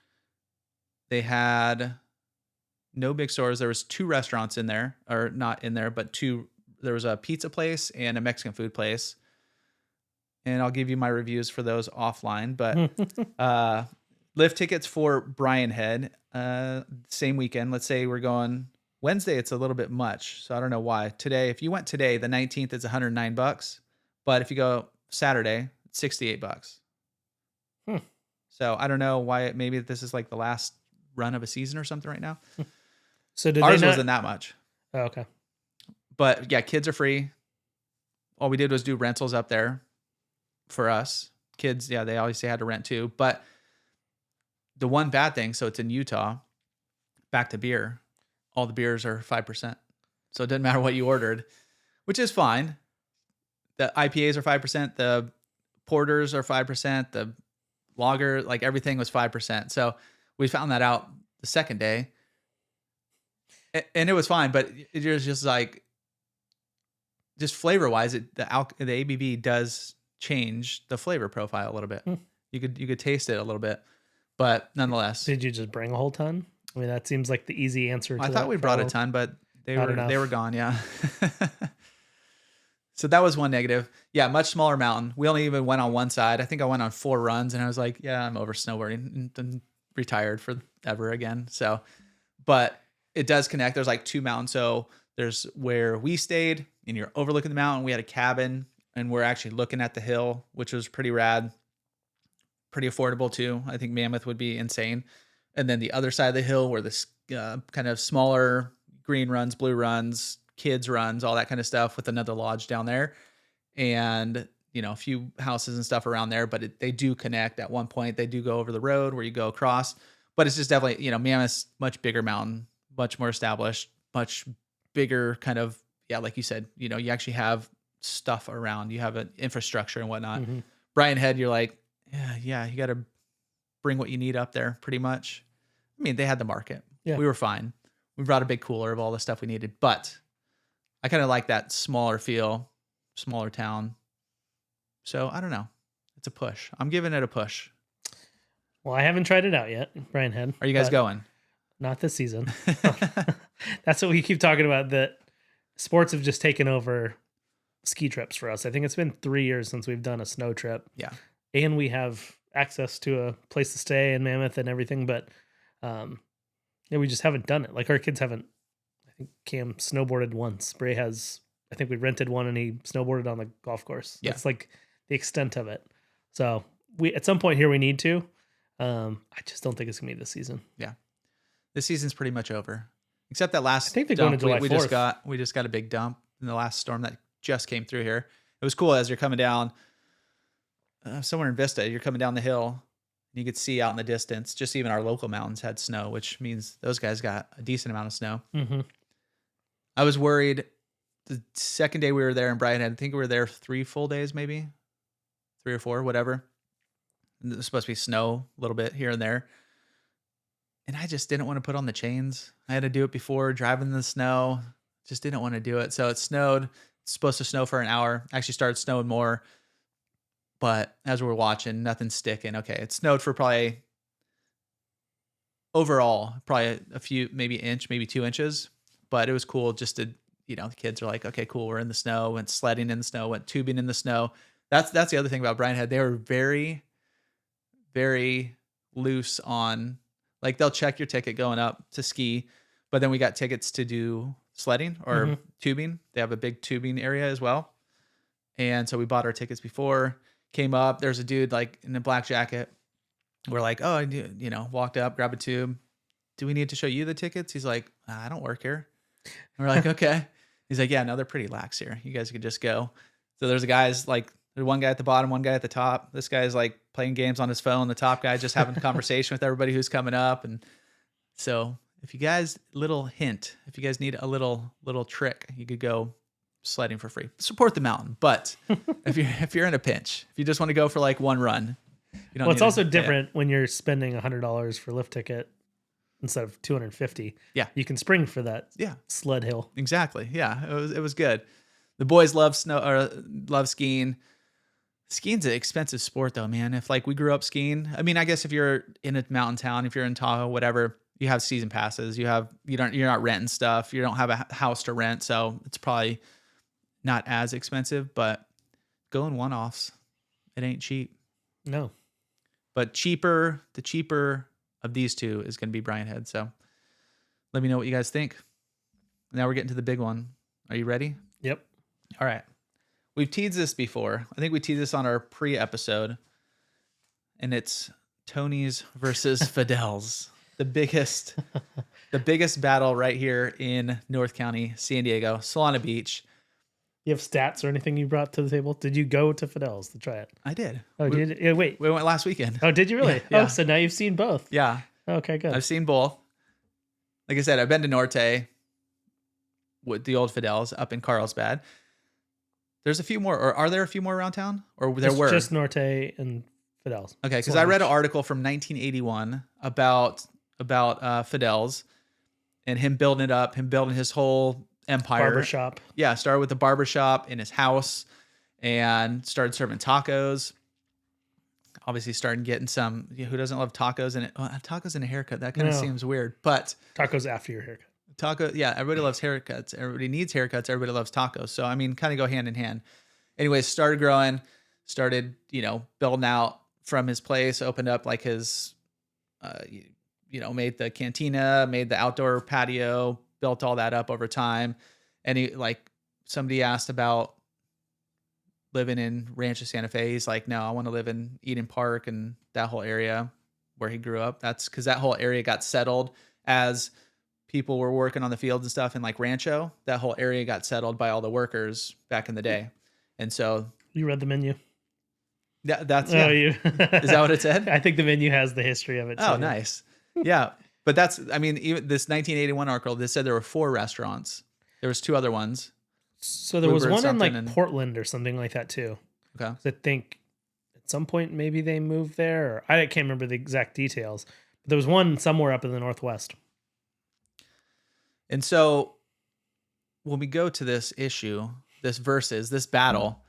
B: They had no big stores. There was 2 restaurants in there, or not in there, but 2. There was a pizza place and a Mexican food place. And I'll give you my reviews for those offline. But lift tickets for Brian Head, same weekend. Let's say we're going Wednesday. It's a little bit much, so I don't know why. Today, if you went today, the 19th, it's $109. But if you go Saturday, it's $68. So I don't know why. Maybe this is like the last run of a season or something right now.
C: So
B: ours wasn't that much.
C: Oh, okay.
B: But yeah, kids are free. All we did was do rentals up there for us. Kids, they obviously had to rent too. But the one bad thing, so it's in Utah, back to beer, all the beers are 5%. So it doesn't matter what you ordered, which is fine. The IPAs are 5%. The porters are 5%. The lager, like everything was 5%. So we found that out the second day. And it was fine, but it was just like, just flavor wise, the ABV does change the flavor profile a little bit. You could taste it a little bit, but nonetheless.
C: Did you just bring a whole ton? I mean, that seems like the easy answer.
B: I thought we brought a ton, but they were gone. Yeah. So that was one negative. Yeah. Much smaller mountain. We only even went on one side. I think I went on 4 runs and I was like, yeah, I'm over snowboarding and retired forever again. So, but it does connect. There's like 2 mountains. So there's where we stayed and you're overlooking the mountain. We had a cabin and we're actually looking at the hill, which was pretty rad, pretty affordable too. I think Mammoth would be insane. And then the other side of the hill where this kind of smaller green runs, blue runs, kids runs, all that kind of stuff with another lodge down there. And, a few houses and stuff around there, but they do connect at one point. They do go over the road where you go across, but it's just definitely, Mammoth's much bigger mountain, much more established, much bigger kind of, like you said, you actually have stuff around, you have an infrastructure and whatnot. Mm-hmm. Brian Head, you're like, yeah, you got to bring what you need up there pretty much. I mean, they had the market. Yeah. We were fine. We brought a big cooler of all the stuff we needed, but I kind of like that smaller feel, smaller town. So I don't know. It's a push. I'm giving it a push.
C: Well, I haven't tried it out yet, Brian Head.
B: Are you guys going?
C: Not this season. That's what we keep talking about, that sports have just taken over ski trips for us. I think it's been 3 years since we've done a snow trip.
B: Yeah.
C: And we have access to a place to stay in Mammoth and everything, but we just haven't done it. Like our kids haven't. I think Cam snowboarded once. Bray has, I think we rented one and he snowboarded on the golf course. Yeah. That's like the extent of it. So we, at some point here, we need to. I just don't think it's gonna be this season.
B: Yeah. This season's pretty much over. Except that last
C: I think they're going to July 4th.
B: We just got a big dump in the last storm that just came through here. It was cool as you're coming down somewhere in Vista, you're coming down the hill, You could see out in the distance, just even our local mountains had snow, which means those guys got a decent amount of snow.
C: Mm-hmm.
B: I was worried the second day we were there in Brighton. I think we were there 3 full days, maybe 3 or 4, whatever. And it was supposed to be snow a little bit here and there. And I just didn't want to put on the chains. I had to do it before driving in the snow. Just didn't want to do it. So it snowed. It's supposed to snow for an hour. Actually started snowing more. But as we're watching, nothing's sticking. Okay, it snowed for probably overall, probably a few, maybe inch, maybe 2 inches. But it was cool just to, the kids are like, okay, cool, we're in the snow, went sledding in the snow, went tubing in the snow. That's the other thing about Brian Head. They were very, very loose on, like, they'll check your ticket going up to ski, but then we got tickets to do sledding or tubing. They have a big tubing area as well. And so we bought our tickets before. Came up, there's a dude like in a black jacket. We're like, oh, walked up, grabbed a tube. Do we need to show you the tickets? He's like, I don't work here. And we're like, okay. He's like, yeah, no, they're pretty lax here. You guys could just go. So there's there's one guy at the bottom, one guy at the top. This guy's like playing games on his phone. The top guy just having a conversation with everybody who's coming up. And so if you guys, if you guys need a little trick, you could go sledding for free. Support the mountain. But if you're in a pinch, if you just want to go for like one run, you don't.
C: Well, it's also different when you're spending $100 for lift ticket instead of $250.
B: Yeah,
C: you can spring for that.
B: Yeah,
C: sled hill.
B: Exactly. Yeah, it was good. The boys love love skiing. Skiing's an expensive sport though, man. If like we grew up skiing, I mean, I guess if you're in a mountain town, if you're in Tahoe, whatever, you have season passes. You're not renting stuff. You don't have a house to rent, so it's probably not as expensive. But going one-offs, it ain't cheap.
C: No. But
B: the cheaper of these two is going to be Brian Head. So let me know what you guys think. Now we're getting to the big one. Are you ready?
C: Yep.
B: All right. We've teased this before. I think we teased this on our pre-episode. And it's Tony's versus Fidel's. The biggest battle right here in North County, San Diego, Solana Beach.
C: You have stats or anything you brought to the table? Did you go to Fidel's to try it?
B: I did.
C: Oh, did you? Wait.
B: We went last weekend.
C: Oh, did you really?
B: Yeah.
C: Oh, so now you've seen both.
B: Yeah.
C: Okay, good.
B: I've seen both. Like I said, I've been to Norte with the old Fidel's up in Carlsbad. There's a few more, or are there a few more around town? Or there were?
C: Just Norte and Fidel's.
B: Okay, because I read an article from 1981 about Fidel's and him building it up, him building his whole empire.
C: Barbershop.
B: Yeah, started with the barbershop in his house and started serving tacos. Obviously started getting some, who doesn't love tacos and tacos and a haircut? That kind of seems weird, but
C: tacos after your haircult.
B: Yeah, everybody loves haircuts. Everybody needs haircuts. Everybody loves tacos. So, I mean, kind of go hand in hand. Anyways, started growing, started, building out from his place, opened up like his, made the cantina, made the outdoor patio, built all that up over time. And somebody asked about living in Rancho Santa Fe. He's like, no, I want to live in Eden Park and that whole area where he grew up. That's because that whole area got settled as people were working on the fields and stuff in like Rancho. That whole area got settled by all the workers back in the day. And so
C: you read the menu.
B: That's
C: yeah.
B: Is that what it said?
C: I think the menu has the history of it.
B: Oh, nice. Yeah. But even this 1981 article, they said there were 4 restaurants. There was 2 other ones.
C: So there was one in like Portland or something like that too.
B: Okay.
C: I think at some point maybe they moved there. Or I can't remember the exact details. But there was one somewhere up in the Northwest.
B: And so when we go to this issue, this battle,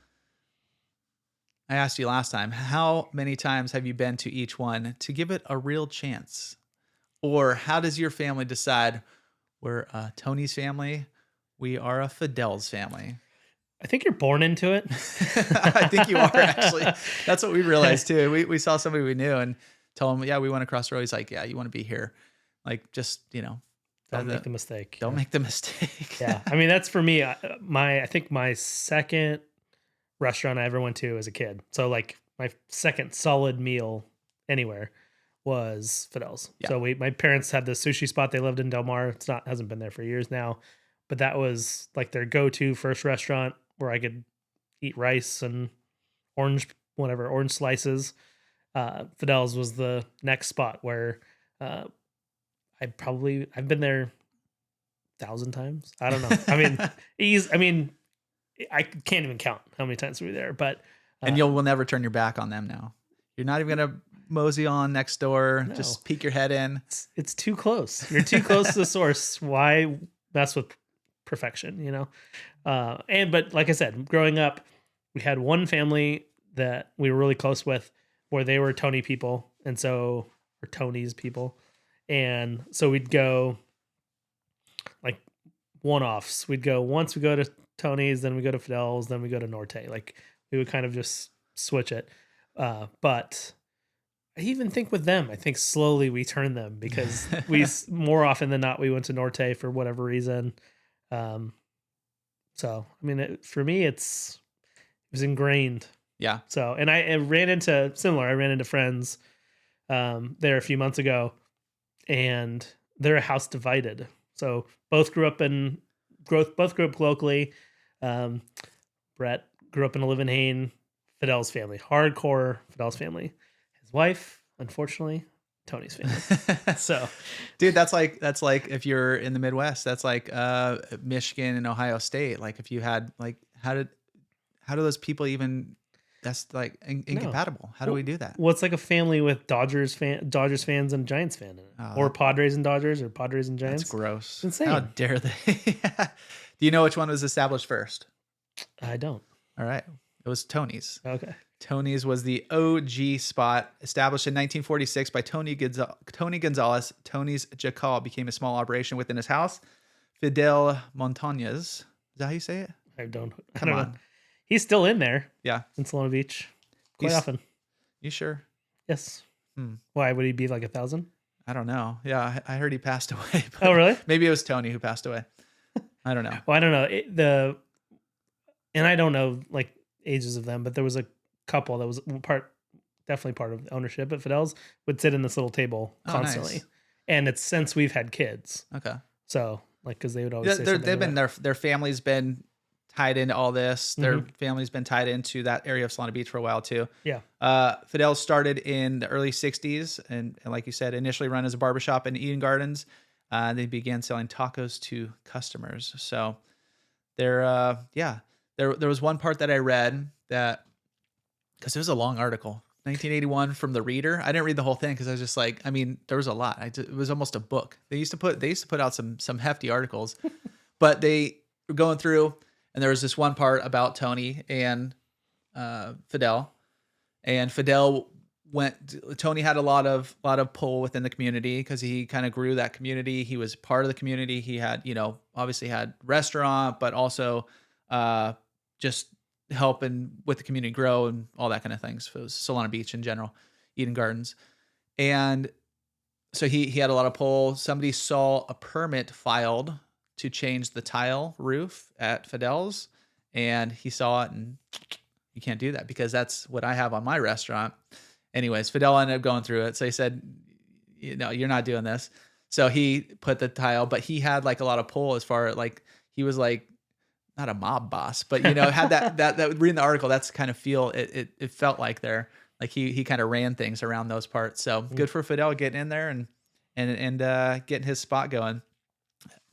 B: I asked you last time, how many times have you been to each one to give it a real chance? Or how does your family decide we're Tony's family? We are a Fidel's family.
C: I think you're born into it.
B: I think you are, actually. That's what we realized too. We saw somebody we knew and told him, yeah, we went across the road. He's like, yeah, you want to be here. Like, just,
C: don't make the mistake.
B: Don't make the mistake.
C: Yeah. I mean, that's for me. I think my second restaurant I ever went to as a kid. So like my second solid meal anywhere was Fidel's. Yeah. So my parents had the sushi spot. They lived in Del Mar. Hasn't been there for years now, but that was like their go-to first restaurant where I could eat rice and orange slices. Fidel's was the next spot where I've been there 1,000 times. I don't know. I mean, I can't even count how many times we were there, but
B: And will never turn your back on them now. You're not even gonna mosey on next door.
C: No.
B: Just peek your head in.
C: It's too close. You're too close to the source. Why mess with perfection, you know? But like I said, growing up, we had one family that we were really close with where they were Tony people. And so, or Tony's people. And so we'd go like one-offs. We'd go once we go to Tony's, then we go to Fidel's, then we go to Norte. Like we would kind of just switch it. But I even think with them, I think slowly we turned them because more often than not, we went to Norte for whatever reason. So, I mean, for me, it was ingrained.
B: Yeah.
C: So, and I ran into friends there a few months ago, and they're a house divided. So both grew up locally. Brett grew up in a Livin, Fidel's family, hardcore Fidel's family. His wife, unfortunately, Tony's family. So,
B: dude, that's like if you're in the Midwest, that's like Michigan and Ohio State. Like if you had like how do those people even? That's like incompatible. How do we do that?
C: Well, it's like a family with Dodgers fans and Giants fan in it, or Padres and Dodgers, or Padres and Giants.
B: That's gross.
C: It's insane.
B: How dare they? Do you know which one was established first?
C: I don't.
B: All right, it was Tony's.
C: Okay.
B: Tony's was the OG spot, established in 1946 by Tony Gonzalez. Tony's Jacal became a small operation within his house. Fidel Montañez. Is that how you say it?
C: I don't
B: Come on.
C: know. He's still in there.
B: Yeah.
C: In Solana Beach. Quite often.
B: You sure?
C: Yes. Why would he be like 1,000?
B: I don't know. Yeah, I heard he passed away.
C: Oh, really?
B: Maybe it was Tony who passed away. I don't know.
C: Well, I don't know. And I don't know like ages of them, but there was a couple that was definitely part of ownership at Fidel's, would sit in this little table constantly.
B: Nice.
C: And it's since we've had kids.
B: Okay.
C: So like, cause they would always say
B: they've been their family's been tied into all this. Their family's been tied into that area of Solana Beach for a while too.
C: Yeah.
B: Fidel started in the early 60s and like you said, initially run as a barbershop in Eden Gardens. They began selling tacos to customers. So there was one part that I read that, because it was a long article, 1981 from the Reader. I didn't read the whole thing because I was just like, I mean, there was a lot. It was almost a book. They used to put out some hefty articles, but they were going through, and there was this one part about Tony and Fidel, and Tony had a lot of pull within the community because he kind of grew that community. He was part of the community. He had, obviously had restaurant, but also just helping with the community grow and all that kind of things. So it was Solana Beach in general, Eden Gardens. And so he had a lot of pull. Somebody saw a permit filed to change the tile roof at Fidel's, and he saw it, and you can't do that because that's what I have on my restaurant. Anyways, Fidel ended up going through it. So he said, you're not doing this. So he put the tile, but he had like a lot of pull as far as like, he was like, not a mob boss, but had that reading the article, that's kind of feel it felt like there, like he kind of ran things around those parts. So good for Fidel getting in there and getting his spot going.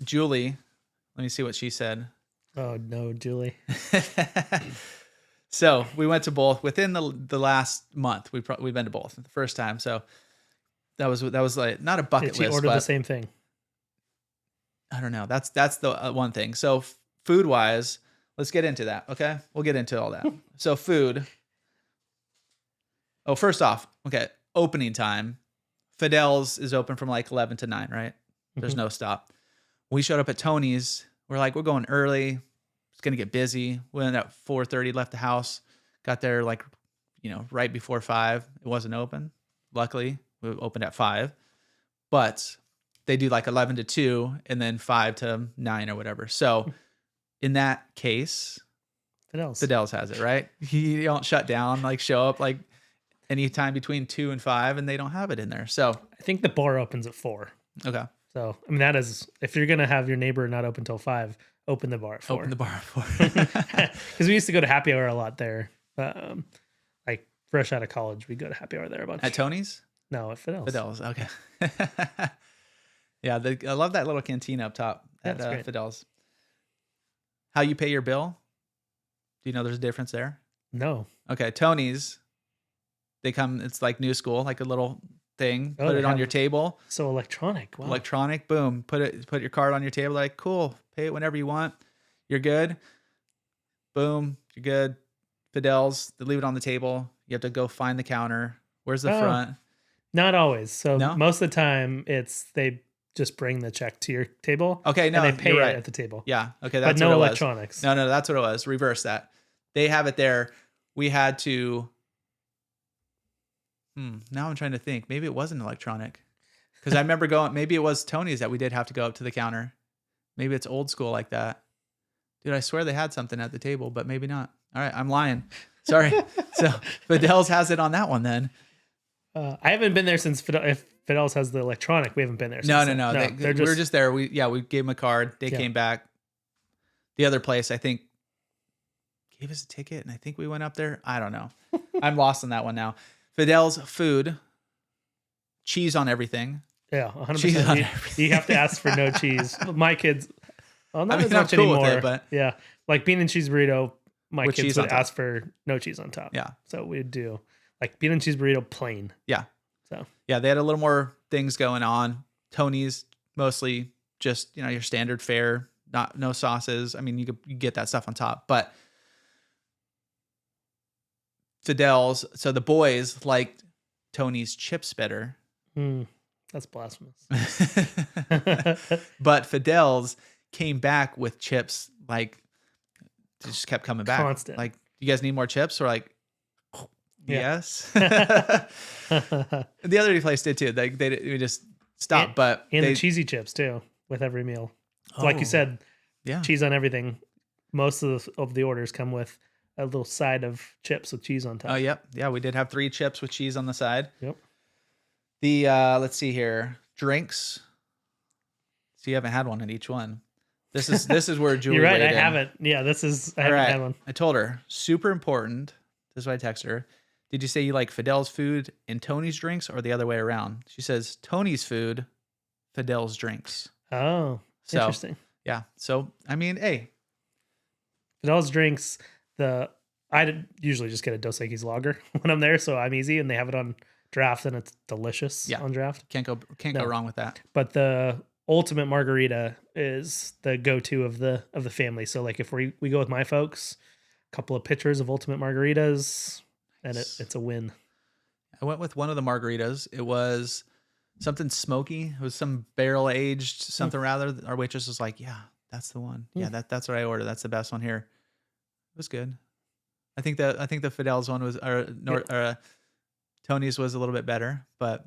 B: Julie, let me see what she said.
C: Oh no, Julie.
B: So we went to both within the last month. We've been to both the first time. So that was like not a bucket
C: list. Did she
B: list,
C: order
B: but
C: the same thing?
B: I don't know. That's the one thing. So food wise, let's get into that. Okay. We'll get into all that. So food. Oh, first off, okay. Opening time. Fidel's is open from like 11 to 9, right? There's no stop. We showed up at Tony's. We're like, we're going early. It's going to get busy. We went at 4:30, left the house, got there like, right before 5. It wasn't open. Luckily, we opened at 5, but they do like 11 to 2 and then 5 to 9 or whatever. So in that case, Fidel's has it, right? You don't shut down, like show up like anytime between 2 and 5 and they don't have it in there. So
C: I think the bar opens at 4.
B: Okay.
C: So, I mean, that is, if you're going to have your neighbor not open till 5, open the bar at 4.
B: Open the bar at 4.
C: Because we used to go to happy hour a lot there. Like fresh out of college, we go to happy hour there a bunch.
B: At Tony's?
C: No, at Fidel's.
B: Fidel's. Okay. Yeah, I love that little cantina up top at
C: That's great.
B: Fidel's. How you pay your bill? Do you know there's a difference there?
C: No.
B: Okay, Tony's. They come. It's like new school, like a little thing.
C: Oh,
B: Put
C: they
B: it on
C: have-
B: your table.
C: So electronic. Wow.
B: Electronic. Boom. Put your card on your table. Like cool. Pay it whenever you want. You're good. Boom. You're good. Fidel's. They leave it on the table. You have to go find the counter. Where's the
C: Oh.
B: front?
C: Not always. So
B: No?
C: most of the time, they just bring the check to your table.
B: Okay, no,
C: and they pay
B: you're
C: it
B: right.
C: at the table.
B: Yeah. Okay,
C: But
B: that's
C: no
B: what it was.
C: electronics.
B: No, that's what it was. Reverse that. They have it there. We had to. Now I'm trying to think. Maybe it wasn't electronic. Because I remember going, maybe it was Tony's that we did have to go up to the counter. Maybe it's old school like that. Dude, I swear they had something at the table, but maybe not. All right, I'm lying. Sorry. So Fidel's has it on that one then.
C: I haven't been there since if Fidel's has the electronic. We haven't been there since.
B: No.
C: then.
B: We were just there. We gave them a card. They came back. The other place, I think, gave us a ticket, and I think we went up there. I don't know. I'm lost on that one now. Fidel's food, cheese on everything.
C: Yeah,
B: Cheese on
C: 100%.
B: everything.
C: You have to ask for no cheese. My kids, well, not
B: I mean,
C: as
B: I'm
C: much
B: cool with
C: anymore.
B: it, but-
C: yeah, like bean and cheese burrito. My
B: With
C: kids
B: cheese on
C: would
B: top.
C: ask for no cheese on top.
B: Yeah.
C: So we'd do like bean and cheese burrito plain.
B: Yeah.
C: So
B: Yeah, they had a little more things going on. Tony's mostly just, your standard fare, no sauces. I mean, you get that stuff on top, but Fidel's, so the boys liked Tony's chips better.
C: that's blasphemous.
B: But Fidel's came back with chips, like they just kept coming back.
C: Constant.
B: Like, you guys need more chips? Or like,
C: Yeah.
B: yes. The other place did too. We just stopped, but
C: And the cheesy chips too with every meal. Like you said,
B: yeah.
C: cheese on everything. Most of the orders come with a little side of chips with cheese on top.
B: Oh, yep. Yeah, we did have 3 chips with cheese on the side.
C: Yep.
B: The let's see here, drinks. So you haven't had one at each one. This is where Julie.
C: You're right. I
B: weighed in.
C: haven't. Yeah, I haven't
B: All
C: had one.
B: I told her, super important. This is what I texted her. Did you say you like Fidel's food and Tony's drinks, or the other way around? She says Tony's food, Fidel's drinks.
C: Oh,
B: So,
C: interesting.
B: Yeah. So I mean, hey,
C: Fidel's drinks. I usually just get a Dos Equis lager when I'm there, so I'm easy, and they have it on draft, and it's delicious
B: Yeah.
C: on draft.
B: can't go
C: No.
B: wrong with that.
C: But the ultimate margarita is the go-to of the family. So like if we go with my folks, a couple of pitchers of ultimate margaritas, and
B: Nice.
C: it's a win.
B: I went with one of the margaritas. It was something smoky. It was some barrel aged something rather. Our waitress was like, "Yeah, that's the one. Yeah, that's what I ordered. That's the best one here." It was good. I think the Fidel's one was Tony's was a little bit better, but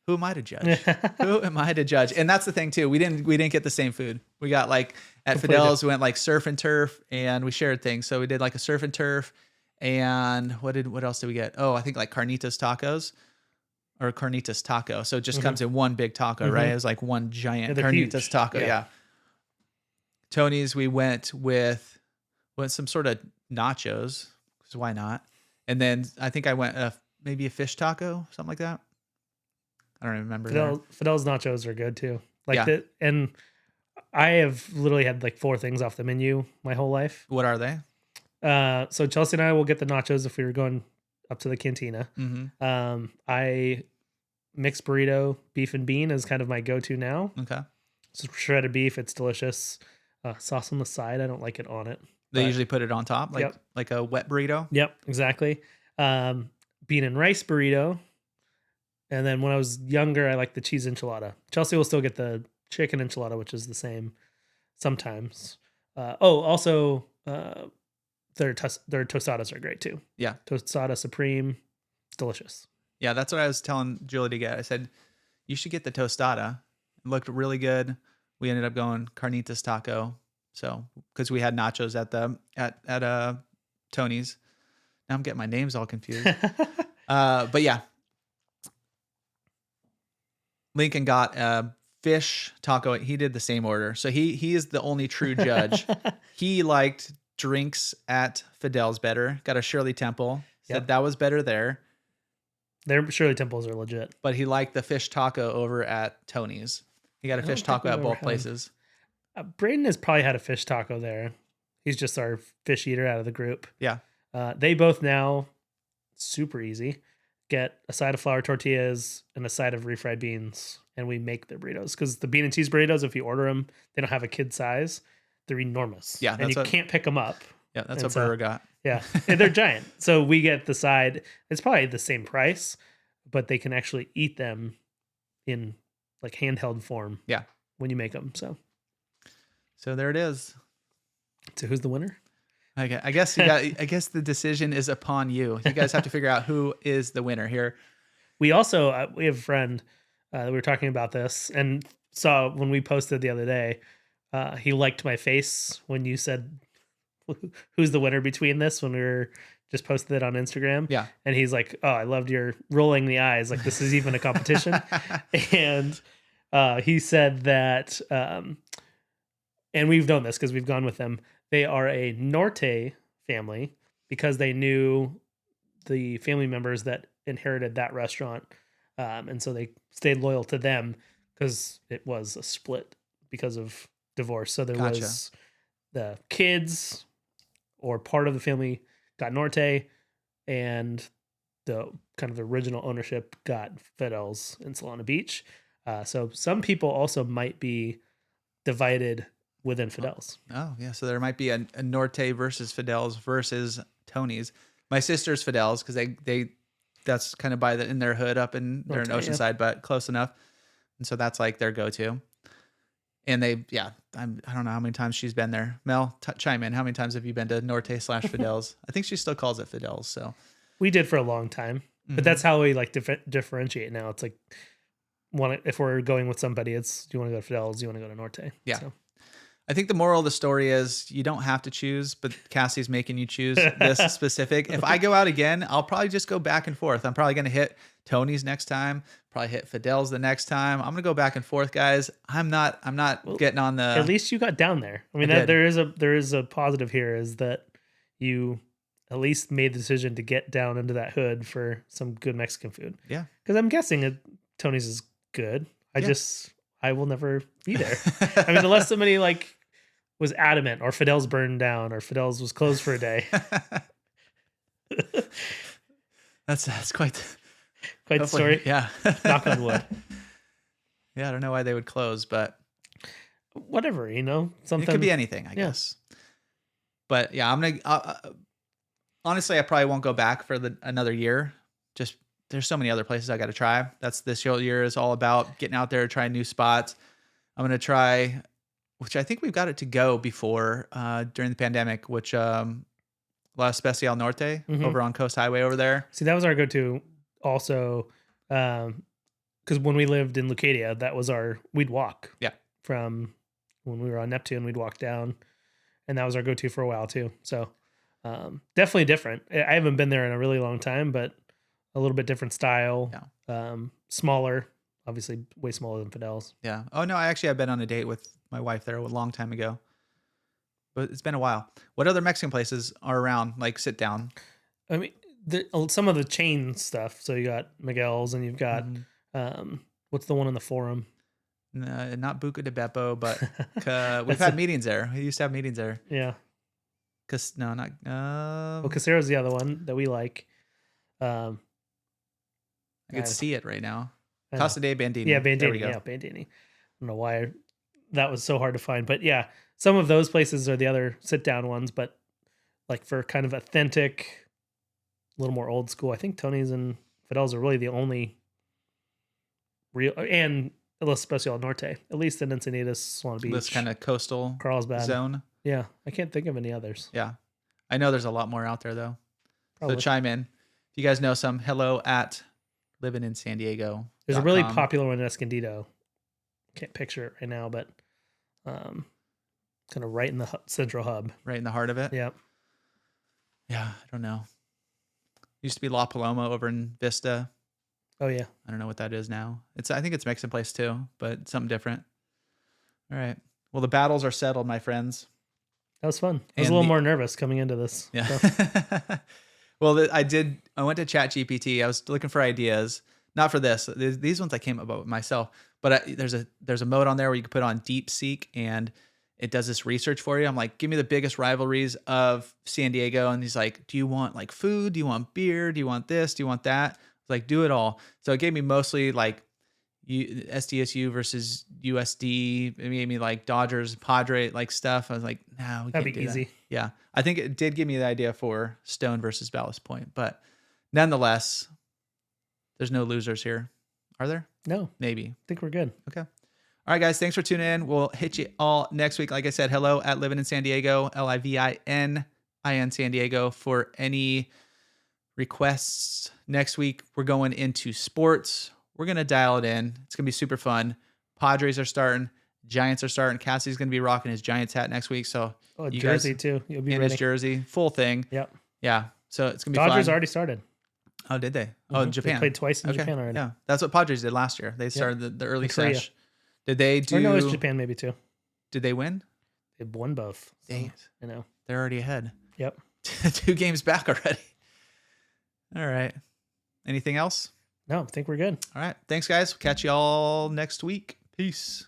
B: who am I to judge? Who am I to judge? And that's the thing too. We didn't get the same food. We got like at
C: Completely.
B: Fidel's, we went like surf and turf, and we shared things. So we did like a surf and turf, and what else did we get? Oh, I think like carnitas tacos or carnitas taco. So it just comes in one big taco, right? It was like one giant
C: they're
B: carnitas
C: huge.
B: taco.
C: Yeah.
B: Yeah. Tony's, we went with some sort of nachos, because why not? And then I think I went maybe a fish taco, something like that. I don't remember.
C: Fidel's nachos are good too. Like
B: Yeah.
C: and I have literally had like 4 things off the menu my whole life.
B: What are they?
C: So Chelsea and I will get the nachos if we were going up to the cantina.
B: Mm-hmm.
C: I mixed burrito, beef and bean is kind of my go-to now.
B: Okay.
C: So shredded beef, it's delicious. Sauce on the side, I don't like it on it.
B: They
C: but-
B: usually put it on top, like a wet burrito.
C: Yep, exactly. Bean and rice burrito. And then when I was younger, I liked the cheese enchilada. Chelsea will still get the chicken enchilada, which is the same sometimes. Also, their tostadas are great too.
B: Yeah.
C: Tostada Supreme, delicious.
B: Yeah, that's what I was telling Julie to get. I said, you should get the tostada. It looked really good. We ended up going carnitas taco. So, because we had nachos at Tony's. Now I'm getting my names all confused. But yeah. Lincoln got a fish taco. He did the same order. So he is the only true judge. He liked drinks at Fidel's better. Got a Shirley Temple. Said that was better there.
C: Their Shirley Temples are legit.
B: But he liked the fish taco over at Tony's. He got a fish taco at both places.
C: Braden has probably had a fish taco there. He's just our fish eater out of the group.
B: Yeah.
C: They both now, super easy, get a side of flour tortillas and a side of refried beans, and we make the burritos. Because the bean and cheese burritos, if you order them, they don't have a kid size. They're enormous.
B: Yeah,
C: and you can't pick them up.
B: Yeah, that's what Burger got.
C: Yeah, and they're giant. So we get the side. It's probably the same price, but they can actually eat them in like handheld form.
B: Yeah,
C: when you make them. So
B: there it is.
C: So who's the winner?
B: Okay, I guess I guess the decision is upon you. You guys have to figure out who is the winner here.
C: We also we have a friend that we were talking about this and saw when we posted the other day. He liked my face when you said who's the winner between this when we were just posted it on Instagram.
B: Yeah.
C: And he's like, oh, I loved your rolling the eyes. Like this is even a competition. And he said that, and we've known this because we've gone with them. They are a Norte family because they knew the family members that inherited that restaurant. And so they stayed loyal to them because it was a split because of divorce. So there was the kids or part of the family got Norte, and the kind of original ownership got Fidel's in Solana Beach. So some people also might be divided within Fidel's.
B: Oh, yeah. So there might be a Norte versus Fidel's versus Tony's. My sister's Fidel's because they that's kind of by in their hood up in they're in Oceanside, but close enough. And so that's like their go-to. And I don't know how many times she's been there. Mel, chime in. How many times have you been to Norte/Fidel's? I think she still calls it Fidel's. So
C: we did for a long time, but that's how we like differentiate now. It's like if we're going with somebody, it's do you want to go to Fidel's? Do you want to go to Norte?
B: Yeah. So. I think the moral of the story is you don't have to choose, but Cassie's making you choose this specific. If I go out again, I'll probably just go back and forth. I'm probably going to hit Tony's next time, probably hit Fidel's the next time. I'm going to go back and forth, guys. I'm not getting on the.
C: At least you got down there. I mean, there is a positive here is that you at least made the decision to get down into that hood for some good Mexican food.
B: Yeah.
C: Because I'm guessing Tony's is good. I will never be there. I mean, unless somebody was adamant or Fidel's burned down or Fidel's was closed for a day.
B: That's quite
C: the story.
B: Yeah.
C: Knock on wood.
B: Yeah. I don't know why they would close, but
C: whatever, something.
B: It could be anything, I guess. But yeah, I'm going to, honestly, I probably won't go back for another year. Just there's so many other places I got to try. That's this year is all about getting out there, trying new spots. I'm going to try, which I think we've got it to go before during the pandemic, which La Especial Norte over on Coast Highway over there.
C: See, that was our go-to also because when we lived in Leucadia, that was we'd walk.
B: Yeah. From
C: when we were on Neptune, we'd walk down, and that was our go-to for a while too. So definitely different. I haven't been there in a really long time, but a little bit different style. Yeah. Smaller, obviously way smaller than Fidel's.
B: Yeah. Oh no, I've been on a date with my wife there a long time ago, but it's been a while. What other Mexican places are around? Like sit down.
C: I mean, some of the chain stuff. So you got Miguel's, and you've got what's the one in the Forum?
B: Not Buca de Beppo, but we've had meetings there. We used to have meetings there.
C: Yeah.
B: Well,
C: Casero's the other one that we like.
B: I can see it right now. Casa de Bandini.
C: Yeah, Bandini. Yeah, Bandini. I don't know why that was so hard to find, but yeah, some of those places are the other sit-down ones. But like for kind of authentic, a little more old school, I think Tony's and Fidel's are really the only real, and La Especial Norte, at least in Encinitas, Solana Beach.
B: This kind of coastal
C: Carlsbad
B: zone.
C: Yeah, I can't think of any others.
B: Yeah, I know there's a lot more out there though.
C: Probably.
B: So chime in if you guys know some. Hello at Livin in San Diego.
C: There's a really popular one in Escondido. Can't picture it right now, but kind of right in the central hub.
B: Right in the heart of it?
C: Yep.
B: Yeah, I don't know. Used to be La Paloma over in Vista.
C: Oh, yeah.
B: I don't know what that is now. I think it's Mexican place too, but something different. All right. Well, the battles are settled, my friends.
C: That was fun. I was a little more nervous coming into this.
B: Yeah. Well, I went to ChatGPT. I was looking for ideas, not for this. These ones I came up with myself. But there's a mode on there where you can put on DeepSeek and it does this research for you. I'm like, give me the biggest rivalries of San Diego. And he's like, do you want like food? Do you want beer? Do you want this? Do you want that? It's like, do it all. So it gave me mostly like SDSU versus USD. It gave me like Dodgers, Padre like stuff. I was like, no, we
C: That'd
B: can't
C: be
B: do
C: easy.
B: that. Yeah. I think it did give me the idea for Stone versus Ballast Point. But nonetheless, there's no losers here. Are there?
C: No,
B: Maybe.
C: I think we're good.
B: Okay. All right, guys. Thanks for tuning in. We'll hit you all next week. Like I said, hello at Livin in San Diego, LIVININ San Diego for any requests. Next week, we're going into sports. We're going to dial it in. It's going to be super fun. Padres are starting. Giants are starting. Cassie's going to be rocking his Giants hat next week. So you
C: jersey
B: guys,
C: too. You'll be
B: in
C: ready.
B: his jersey, full thing.
C: Yep.
B: Yeah. So it's going to be
C: Dodgers
B: fun.
C: already started.
B: Oh, did they? Oh, in Japan.
C: They played twice in
B: Okay.
C: Japan already.
B: Yeah. That's what Padres did last year. They started the early
C: In Korea.
B: sesh. Did they do?
C: Or no, it's Japan maybe too.
B: Did they win?
C: They won both. So,
B: Dang it.
C: you know.
B: They're already ahead.
C: Yep.
B: 2 games back already. All right. Anything else?
C: No, I think we're good.
B: All right. Thanks, guys. Catch you all next week. Peace.